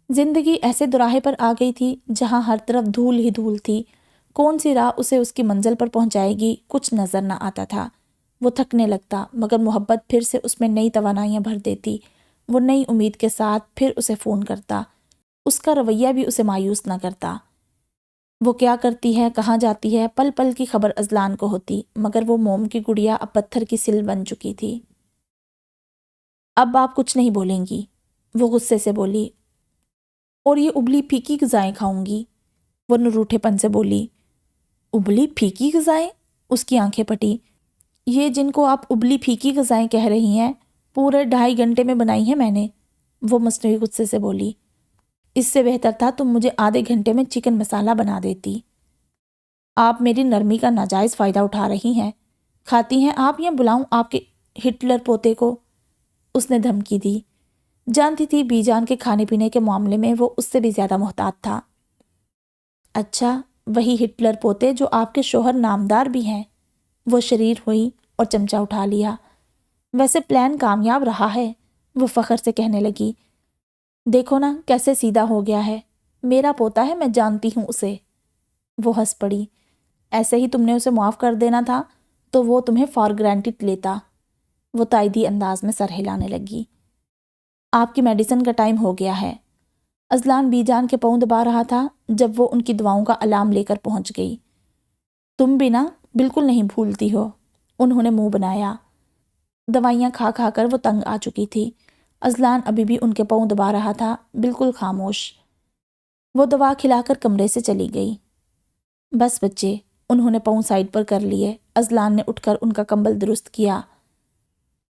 زندگی ایسے دوراہے پر آ گئی تھی جہاں ہر طرف دھول ہی دھول تھی۔ کون سی راہ اسے اس کی منزل پر پہنچائے گی کچھ نظر نہ آتا تھا۔ وہ تھکنے لگتا، مگر محبت پھر سے اس میں نئی توانائیاں بھر دیتی۔ وہ نئی امید کے ساتھ پھر اسے فون کرتا۔ اس کا رویہ بھی اسے مایوس نہ کرتا۔ وہ کیا کرتی ہے، کہاں جاتی ہے، پل پل کی خبر اذلان کو ہوتی، مگر وہ موم کی گڑیا اب پتھر کی سل بن چکی تھی۔ اب آپ کچھ نہیں بولیں گی، وہ غصے سے بولی، اور یہ ابلی پھیکی غذائیں کھاؤں گی؟ وہ نروٹھے پن سے بولی۔ ابلی پھیکی غذائیں؟ اس کی آنکھیں پھٹی۔ یہ جن کو آپ ابلی پھیکی غذائیں کہہ رہی ہیں، پورے 2.5 گھنٹے میں بنائی ہیں میں نے، وہ مصنوعی غصے سے بولی۔ اس سے بہتر تھا تم مجھے آدھے گھنٹے میں چکن مسالہ بنا دیتی۔ آپ میری نرمی کا ناجائز فائدہ اٹھا رہی ہیں۔ کھاتی ہیں آپ یا بلاؤں آپ کے ہٹلر پوتے کو؟ اس نے دھمکی دی۔ جانتی تھی بی جان کے کھانے پینے کے معاملے میں وہ اس سے بھی زیادہ محتاط تھا۔ اچھا، وہی ہٹلر پوتے جو آپ کے شوہر نامدار بھی ہیں؟ وہ شریر ہوئی اور چمچہ اٹھا لیا۔ ویسے پلان کامیاب رہا ہے، وہ فخر سے کہنے لگی۔ دیکھو نا کیسے سیدھا ہو گیا ہے، میرا پوتا ہے، میں جانتی ہوں اسے۔ وہ ہنس پڑی۔ ایسے ہی تم نے اسے معاف کر دینا تھا تو وہ تمہیں فار گرانٹڈ لیتا۔ وہ تائیدی انداز میں سر ہلانے لگی۔ آپ کی میڈیسن کا ٹائم ہو گیا ہے۔ اذلان بی جان کے پاؤں دبا رہا تھا جب وہ ان کی دعاؤں کا الارم لے کر پہنچ گئی۔ تم بھی نا بالکل نہیں بھولتی ہو، انہوں نے منہ بنایا۔ دوائیاں کھا کھا کر وہ تنگ آ چکی تھی۔ اذلان ابھی بھی ان کے پاؤں دبا رہا تھا، بالکل خاموش۔ وہ دوا کھلا کر کمرے سے چلی گئی۔ بس بچے، انہوں نے پاؤں سائڈ پر کر لیے۔ اذلان نے اٹھ کر ان کا کمبل درست کیا۔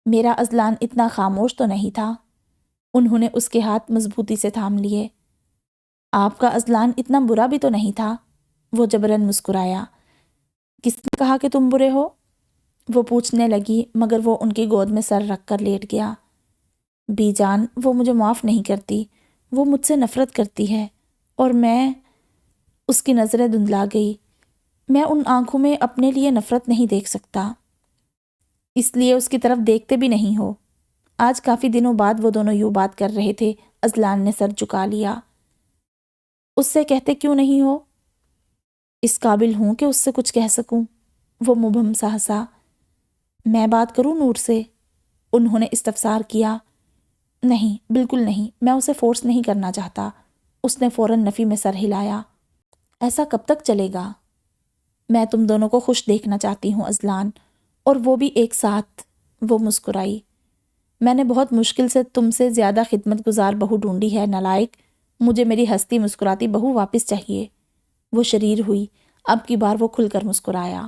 میرا اذلان اتنا خاموش تو نہیں تھا۔ انہوں نے اس کے ہاتھ مضبوطی سے تھام لیے۔ آپ کا اذلان اتنا برا بھی تو نہیں تھا، وہ جبراً مسکرایا۔ کس نے کہا کہ تم برے ہو؟ وہ پوچھنے لگی، مگر وہ ان کی گود میں سر رکھ کر لیٹ گیا۔ بی جان، وہ مجھے معاف نہیں کرتی، وہ مجھ سے نفرت کرتی ہے، اور میں… اس کی نظریں دھندلا گئی۔ میں ان آنکھوں میں اپنے لیے نفرت نہیں دیکھ سکتا، اس لیے اس کی طرف دیکھتے بھی نہیں ہو۔ آج کافی دنوں بعد وہ دونوں یوں بات کر رہے تھے۔ اذلان نے سر جھکا لیا۔ اس سے کہتے کیوں نہیں ہو؟ اس قابل ہوں کہ اس سے کچھ کہہ سکوں، وہ مبہم سا ہنسا۔ میں بات کروں نور سے؟ انہوں نے استفسار کیا۔ نہیں، بالکل نہیں، میں اسے فورس نہیں کرنا چاہتا، اس نے فوراً نفی میں سر ہلایا۔ ایسا کب تک چلے گا؟ میں تم دونوں کو خوش دیکھنا چاہتی ہوں اذلان، اور وہ بھی ایک ساتھ، وہ مسکرائی۔ میں نے بہت مشکل سے تم سے زیادہ خدمت گزار بہو ڈھونڈی ہے نالائق، مجھے میری ہستی مسکراتی بہو واپس چاہیے۔ وہ شریر ہوئی، اب کی بار وہ کھل کر مسکرایا۔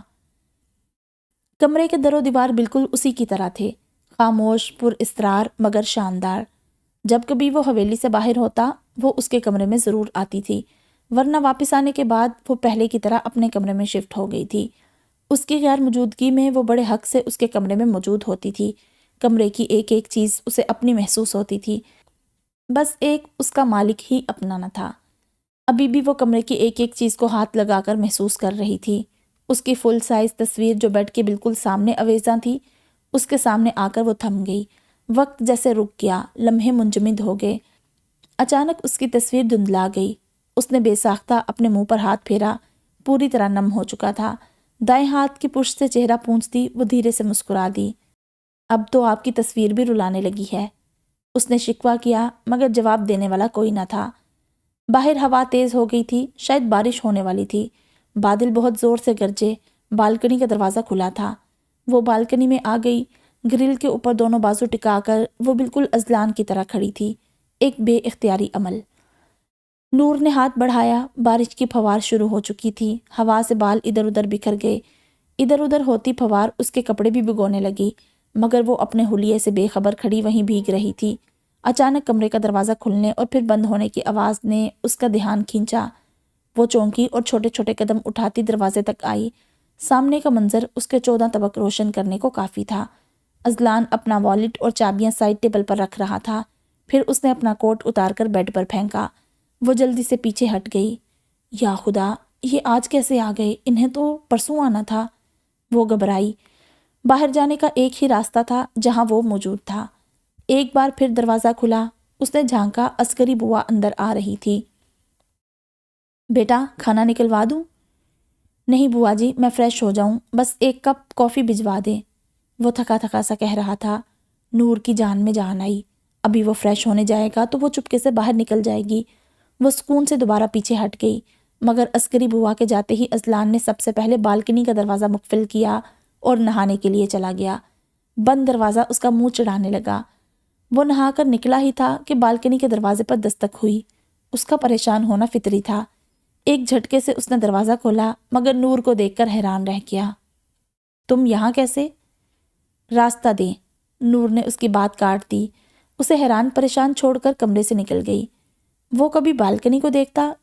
کمرے کے در و دیوار بالکل اسی کی طرح تھے، خاموش، پر اسرار مگر شاندار۔ جب کبھی وہ حویلی سے باہر ہوتا وہ اس کے کمرے میں ضرور آتی تھی، ورنہ واپس آنے کے بعد وہ پہلے کی طرح اپنے کمرے میں شفٹ ہو گئی تھی۔ اس کی غیر موجودگی میں وہ بڑے حق سے اس کے کمرے میں موجود ہوتی تھی۔ کمرے کی ایک ایک چیز اسے اپنی محسوس ہوتی تھی، بس ایک اس کا مالک ہی اپنا نہ تھا۔ ابھی بھی وہ کمرے کی ایک ایک چیز کو ہاتھ لگا کر محسوس کر رہی تھی۔ اس کی فل سائز تصویر جو بیڈ کے بالکل سامنے اویزاں تھی، اس کے سامنے آ کر وہ تھم گئی۔ وقت جیسے رک گیا، لمحے منجمد ہو گئے۔ اچانک اس کی تصویر دھندلا گئی۔ اس نے بے ساختہ اپنے منہ پر ہاتھ پھیرا، پوری طرح نم ہو چکا تھا۔ دائیں ہاتھ کی پشت سے چہرہ پونچھتی وہ دھیرے سے مسکرا دی۔ اب تو آپ کی تصویر بھی رلانے لگی ہے، اس نے شکوہ کیا، مگر جواب دینے والا کوئی نہ تھا۔ باہر ہوا تیز ہو گئی تھی، شاید بارش ہونے والی تھی۔ بادل بہت زور سے گرجے، بالکنی کا دروازہ کھلا تھا۔ وہ بالکنی میں آ گئی۔ گرل کے اوپر دونوں بازو ٹکا کر وہ بالکل اذلان کی طرح کھڑی تھی، ایک بے اختیاری عمل۔ نور نے ہاتھ بڑھایا۔ بارش کی پھوار شروع ہو چکی تھی۔ ہوا سے بال ادھر ادھر بکھر گئے۔ ادھر ادھر ہوتی پھوار اس کے کپڑے بھی بھگونے لگی، مگر وہ اپنے حلیے سے بے خبر کھڑی وہیں بھیگ رہی تھی۔ اچانک کمرے کا دروازہ کھلنے اور پھر بند ہونے کی آواز نے اس کا دھیان کھینچا۔ وہ چونکی اور چھوٹے چھوٹے قدم اٹھاتی دروازے تک آئی۔ سامنے کا منظر اس کے 14 طبق روشن کرنے کو کافی تھا۔ اذلان اپنا والیٹ اور چابیاں سائڈ ٹیبل پر رکھ رہا تھا۔ پھر اس نے اپنا کوٹ اتار کر بیڈ پر پھینکا۔ وہ جلدی سے پیچھے ہٹ گئی۔ یا خدا، یہ آج کیسے آ گئے؟ انہیں تو پرسوں آنا تھا۔ وہ گھبرائی۔ باہر جانے کا ایک ہی راستہ تھا جہاں وہ موجود تھا۔ ایک بار پھر دروازہ کھلا۔ اس نے جھانکا، عسکری بوا اندر آ رہی تھی۔ بیٹا، کھانا نکلوا دوں؟ نہیں بوا جی، میں فریش ہو جاؤں، بس ایک کپ کافی بھجوا دیں۔ وہ تھکا تھکا سا کہہ رہا تھا۔ نور کی جان میں جان آئی۔ ابھی وہ فریش ہونے جائے گا تو وہ چپکے سے باہر نکل جائے گی۔ وہ سکون سے دوبارہ پیچھے ہٹ گئی، مگر عسکری بوا کے جاتے ہی اذلان نے سب سے پہلے بالکنی کا دروازہ مقفل کیا اور نہانے کے لیے چلا گیا۔ بند دروازہ اس کا منہ چڑھانے لگا۔ وہ نہا کر نکلا ہی تھا کہ بالکنی کے دروازے پر دستک ہوئی۔ اس کا پریشان ہونا فطری تھا۔ ایک جھٹکے سے اس نے دروازہ کھولا، مگر نور کو دیکھ کر حیران رہ گیا۔ تم یہاں کیسے؟ راستہ دیں۔ نور نے اس کی بات کاٹ دی۔ اسے حیران پریشان چھوڑ کر کمرے سے نکل گئی۔ وہ کبھی بالکنی کو دیکھتا،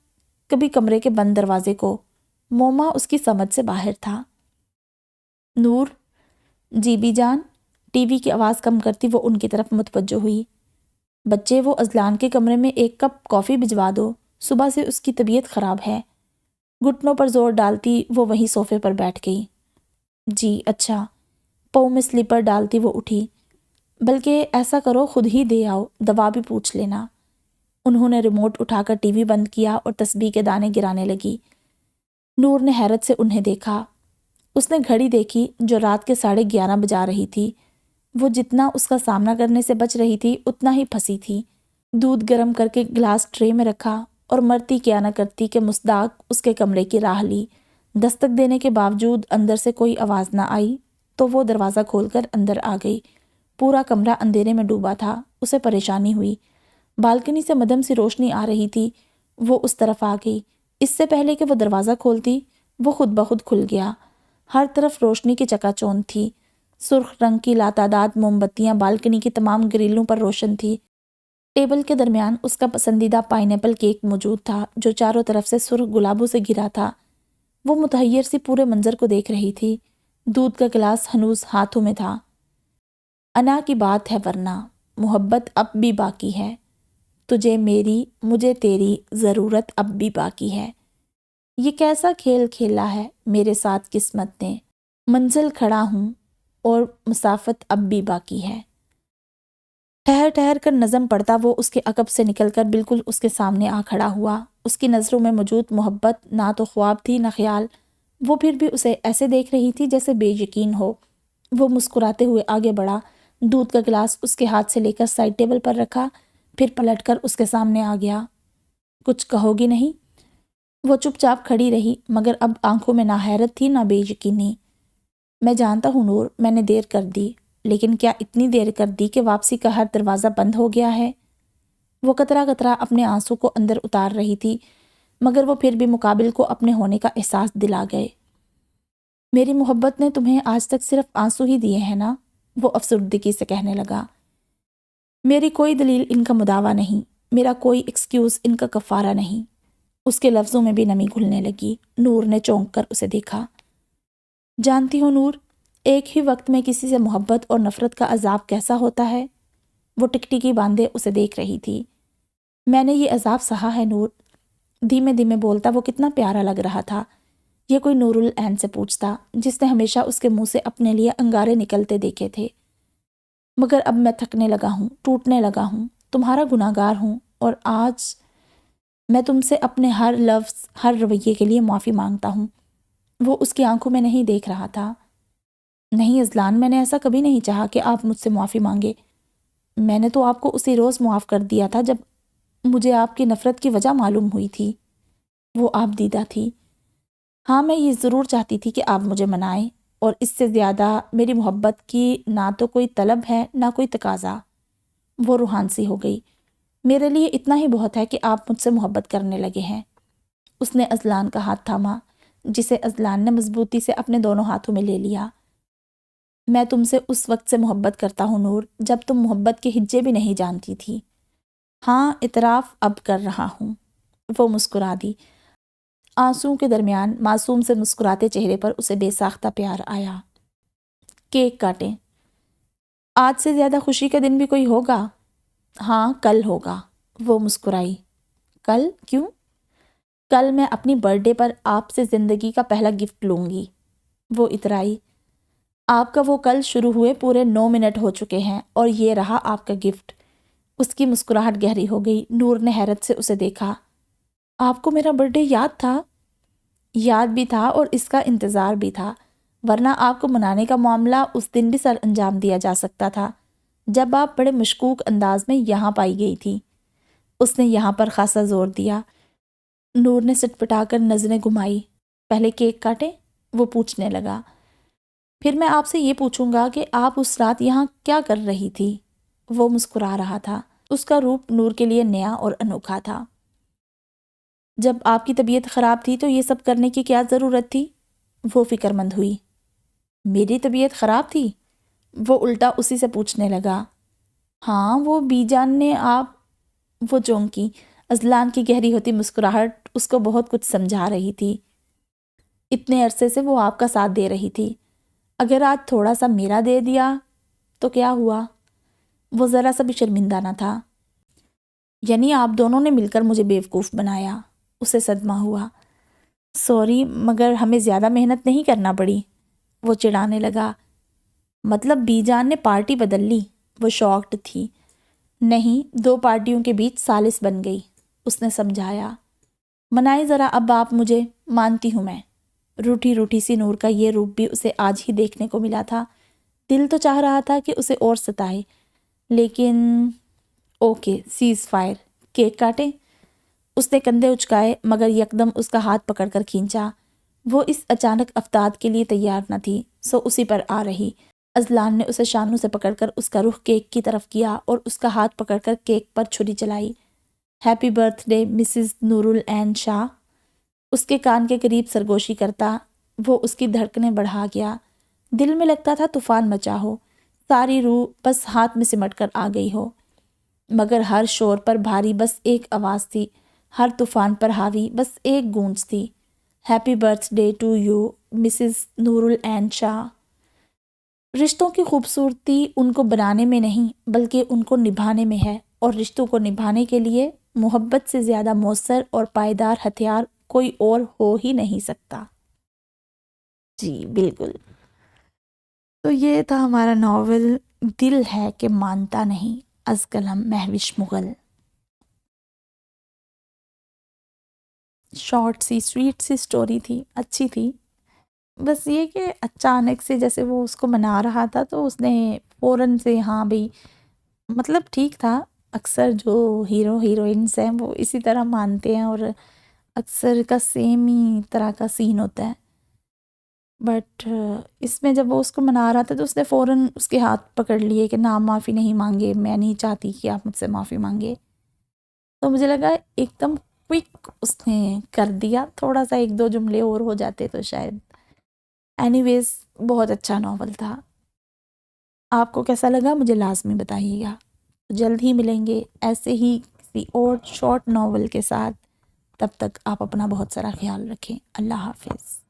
کبھی کمرے کے بند دروازے کو۔ موما اس کی سمجھ سے باہر تھا۔ نور؟ جی بی جان؟ ٹی وی کی آواز کم کرتی وہ ان کی طرف متوجہ ہوئی۔ بچے، وہ اذلان کے کمرے میں ایک کپ کافی بھجوا دو، صبح سے اس کی طبیعت خراب ہے۔ گھٹنوں پر زور ڈالتی وہ وہیں صوفے پر بیٹھ گئی۔ جی اچھا۔ پاؤں میں سلیپر ڈالتی وہ اٹھی۔ بلکہ ایسا کرو، خود ہی دے آؤ، دوا بھی پوچھ لینا۔ انہوں نے ریموٹ اٹھا کر ٹی وی بند کیا اور تسبیح کے دانے گرانے لگی۔ نور نے حیرت سے انہیں دیکھا۔ اس نے گھڑی دیکھی جو رات کے 11:30 بجا رہی تھی۔ وہ جتنا اس کا سامنا کرنے سے بچ رہی تھی اتنا ہی پھنسی تھی۔ دودھ گرم کر کے گلاس ٹرے میں رکھا اور مرتی کیا نہ کرتی کہ مصداق اس کے کمرے کی راہ لی۔ دستک دینے کے باوجود اندر سے کوئی آواز نہ آئی تو وہ دروازہ کھول کر اندر آ گئی۔ پورا کمرہ اندھیرے میں ڈوبا تھا۔ اسے پریشانی ہوئی۔ بالکنی سے مدھم سی روشنی آ رہی تھی۔ وہ اس طرف آ گئی۔ اس سے پہلے کہ وہ دروازہ کھولتی، وہ خود بخود کھل گیا۔ ہر طرف روشنی کی چکا چوند تھی۔ سرخ رنگ کی لاتعداد موم بتیاں بالکنی کی تمام گریلوں پر روشن تھی۔ ٹیبل کے درمیان اس کا پسندیدہ پائن ایپل کیک موجود تھا جو چاروں طرف سے سرخ گلابوں سے گھرا تھا۔ وہ متحیر سی پورے منظر کو دیکھ رہی تھی۔ دودھ کا گلاس ہنوز ہاتھوں میں تھا۔ انا کی بات ہے ورنہ محبت اب بھی باقی ہے، تجھے میری مجھے تیری ضرورت اب بھی باقی ہے۔ یہ کیسا کھیل کھیلا ہے میرے ساتھ قسمت نے، منزل کھڑا ہوں اور مسافت اب بھی باقی ہے۔ ٹھہر ٹھہر کر نظم پڑھتا وہ اس کے عقب سے نکل کر بالکل اس کے سامنے آ کھڑا ہوا۔ اس کی نظروں میں موجود محبت نہ تو خواب تھی نہ خیال۔ وہ پھر بھی اسے ایسے دیکھ رہی تھی جیسے بے یقین ہو۔ وہ مسکراتے ہوئے آگے بڑھا، دودھ کا گلاس اس کے ہاتھ سے لے کر سائڈ ٹیبل پر رکھا، پھر پلٹ کر اس کے سامنے آ گیا۔ کچھ کہو گی نہیں؟ وہ چپ چاپ کھڑی رہی، مگر اب آنکھوں میں نہ حیرت تھی نہ بے یقینی۔ میں جانتا ہوں نور، میں نے دیر کر دی، لیکن کیا اتنی دیر کر دی کہ واپسی کا ہر دروازہ بند ہو گیا ہے؟ وہ قطرہ قطرہ اپنے آنسو کو اندر اتار رہی تھی، مگر وہ پھر بھی مقابل کو اپنے ہونے کا احساس دلا گئے۔ میری محبت نے تمہیں آج تک صرف آنسو ہی دیے ہیں نا؟ وہ افسردگی سے کہنے لگا۔ میری کوئی دلیل ان کا مداوا نہیں، میرا کوئی ایکسکیوز ان کا کفارہ نہیں۔ اس کے لفظوں میں بھی نمی گھلنے لگی۔ نور نے چونک کر اسے دیکھا۔ جانتی ہو نور، ایک ہی وقت میں کسی سے محبت اور نفرت کا عذاب کیسا ہوتا ہے؟ وہ ٹکٹکی باندھے اسے دیکھ رہی تھی۔ میں نے یہ عذاب سہا ہے نور۔ دھیمے دھیمے بولتا وہ کتنا پیارا لگ رہا تھا۔ یہ کوئی نور العین سے پوچھتا جس نے ہمیشہ اس کے منہ سے اپنے لیے انگارے نکلتے دیکھے تھے۔ مگر اب میں تھکنے لگا ہوں، ٹوٹنے لگا ہوں، تمہارا گناہگار ہوں، اور آج میں تم سے اپنے ہر لفظ، ہر رویے کے لیے معافی مانگتا ہوں۔ وہ اس کی آنکھوں میں نہیں دیکھ رہا تھا۔ نہیں اذلان، میں نے ایسا کبھی نہیں چاہا کہ آپ مجھ سے معافی مانگے۔ میں نے تو آپ کو اسی روز معاف کر دیا تھا جب مجھے آپ کی نفرت کی وجہ معلوم ہوئی تھی۔ وہ آپ دیدہ تھی۔ ہاں میں یہ ضرور چاہتی تھی کہ آپ مجھے منائیں، اور اس سے زیادہ میری محبت کی نہ تو کوئی طلب ہے نہ کوئی تقاضا۔ وہ روحان سی ہو گئی۔ میرے لیے اتنا ہی بہت ہے کہ آپ مجھ سے محبت کرنے لگے ہیں۔ اس نے اذلان کا ہاتھ تھاما، جسے اذلان نے مضبوطی سے اپنے دونوں ہاتھوں میں لے لیا۔ میں تم سے اس وقت سے محبت کرتا ہوں نور، جب تم محبت کے ہجے بھی نہیں جانتی تھی۔ ہاں اعتراف اب کر رہا ہوں۔ وہ مسکرا دی۔ آنسوؤں کے درمیان معصوم سے مسکراتے چہرے پر اسے بے ساختہ پیار آیا۔ کیک کاٹیں۔ آج سے زیادہ خوشی کا دن بھی کوئی ہوگا؟ ہاں کل ہوگا۔ وہ مسکرائی۔ کل کیوں؟ کل میں اپنی برتھ ڈے پر آپ سے زندگی کا پہلا گفٹ لوں گی۔ وہ اترائی۔ آپ کا وہ کل شروع ہوئے پورے 9 منٹ ہو چکے ہیں اور یہ رہا آپ کا گفٹ۔ اس کی مسکراہٹ گہری ہو گئی۔ نور نے حیرت سے اسے دیکھا۔ آپ کو میرا برتھ ڈے یاد تھا؟ یاد بھی تھا اور اس کا انتظار بھی تھا، ورنہ آپ کو منانے کا معاملہ اس دن بھی سر انجام دیا جا سکتا تھا جب آپ بڑے مشکوک انداز میں یہاں پائی گئی تھی۔ اس نے یہاں پر خاصا زور دیا۔ نور نے سٹ پٹا کر نظریں گھمائی۔ پہلے کیک کاٹیں؟ وہ پوچھنے لگا۔ پھر میں آپ سے یہ پوچھوں گا کہ آپ اس رات یہاں کیا کر رہی تھی؟ وہ مسکرا رہا تھا۔ اس کا روپ نور کے لیے نیا اور انوکھا تھا۔ جب آپ کی طبیعت خراب تھی تو یہ سب کرنے کی کیا ضرورت تھی؟ وہ فکر مند ہوئی۔ میری طبیعت خراب تھی؟ وہ الٹا اسی سے پوچھنے لگا۔ ہاں وہ بی جان نے وہ چونکی۔ اذلان کی گہری ہوتی مسکراہٹ اس کو بہت کچھ سمجھا رہی تھی۔ اتنے عرصے سے وہ آپ کا ساتھ دے رہی تھی، اگر آج تھوڑا سا میرا دے دیا تو کیا ہوا؟ وہ ذرا سا بھی شرمندہ نہ تھا۔ یعنی آپ دونوں نے مل کر مجھے بیوقوف بنایا؟ اسے صدمہ ہوا۔ سوری، مگر ہمیں زیادہ محنت نہیں کرنا پڑی۔ وہ چڑھانے لگا۔ مطلب بی جان نے پارٹی بدل لی؟ وہ شاکڈ تھی۔ نہیں، 2 پارٹیوں کے بیچ ثالث بن گئی، اس نے سمجھایا۔ منائے ذرا اب آپ مجھے، مانتی ہوں میں۔ روٹھی روٹھی سی نور کا یہ روپ بھی اسے آج ہی دیکھنے کو ملا تھا۔ دل تو چاہ رہا تھا کہ اسے اور ستائے، لیکن اوکے سیز فائر۔ کیک کاٹیں؟ اس نے کندھے اچکائے مگر یکدم اس کا ہاتھ پکڑ کر کھینچا۔ وہ اس اچانک افتاد کے لیے تیار نہ تھی، سو اسی پر آ رہی۔ اذلان نے اسے شانوں سے پکڑ کر اس کا رخ کیک کی طرف کیا اور اس کا ہاتھ پکڑ کر کیک پر چھری چلائی۔ Happy birth day Mrs Noor Ulain شاہ۔ اس کے کان کے قریب سرگوشی کرتا وہ اس کی دھڑکنیں بڑھا گیا۔ دل میں لگتا تھا طوفان مچا ہو، ساری روح بس ہاتھ میں سمٹ کر آ گئی ہو، مگر ہر شور پر بھاری بس ایک آواز تھی، ہر طوفان پر حاوی بس ایک گونج تھی۔ Happy birthday to you Mrs Noor Ulain Shah. رشتوں کی خوبصورتی ان کو بنانے میں نہیں بلکہ ان کو نبھانے میں ہے، اور رشتوں کو نبھانے کے لیے محبت سے زیادہ مؤثر اور پائیدار ہتھیار کوئی اور ہو ہی نہیں سکتا۔ جی بالکل۔ تو یہ تھا ہمارا ناول دل ہے کہ مانتا نہیں، از قلم مہوش مغل۔ شارٹ سی سویٹ سی سٹوری تھی، اچھی تھی۔ بس یہ کہ اچانک سے جیسے وہ اس کو منا رہا تھا تو اس نے فوراً سے ہاں بھئی، مطلب ٹھیک تھا، اکثر جو ہیرو ہیروئنس ہیں وہ اسی طرح مانتے ہیں اور اکثر کا سیم ہی طرح کا سین ہوتا ہے، بٹ اس میں جب وہ اس کو منا رہا تھا تو اس نے فوراً اس کے ہاتھ پکڑ لیے کہ نہ معافی نہیں مانگے، میں نہیں چاہتی کہ آپ مجھ سے معافی مانگے۔ تو مجھے لگا ایک دم کوئک اس نے کر دیا، تھوڑا سا 1-2 جملے اور ہو جاتے تو شاید۔ اینی ویز بہت اچھا ناول تھا۔ آپ کو کیسا لگا مجھے لازمی بتائیے گا۔ جلد ہی ملیں گے ایسے ہی کسی اور شارٹ ناول کے ساتھ، تب تک آپ اپنا بہت سارا خیال رکھیں۔ اللہ حافظ۔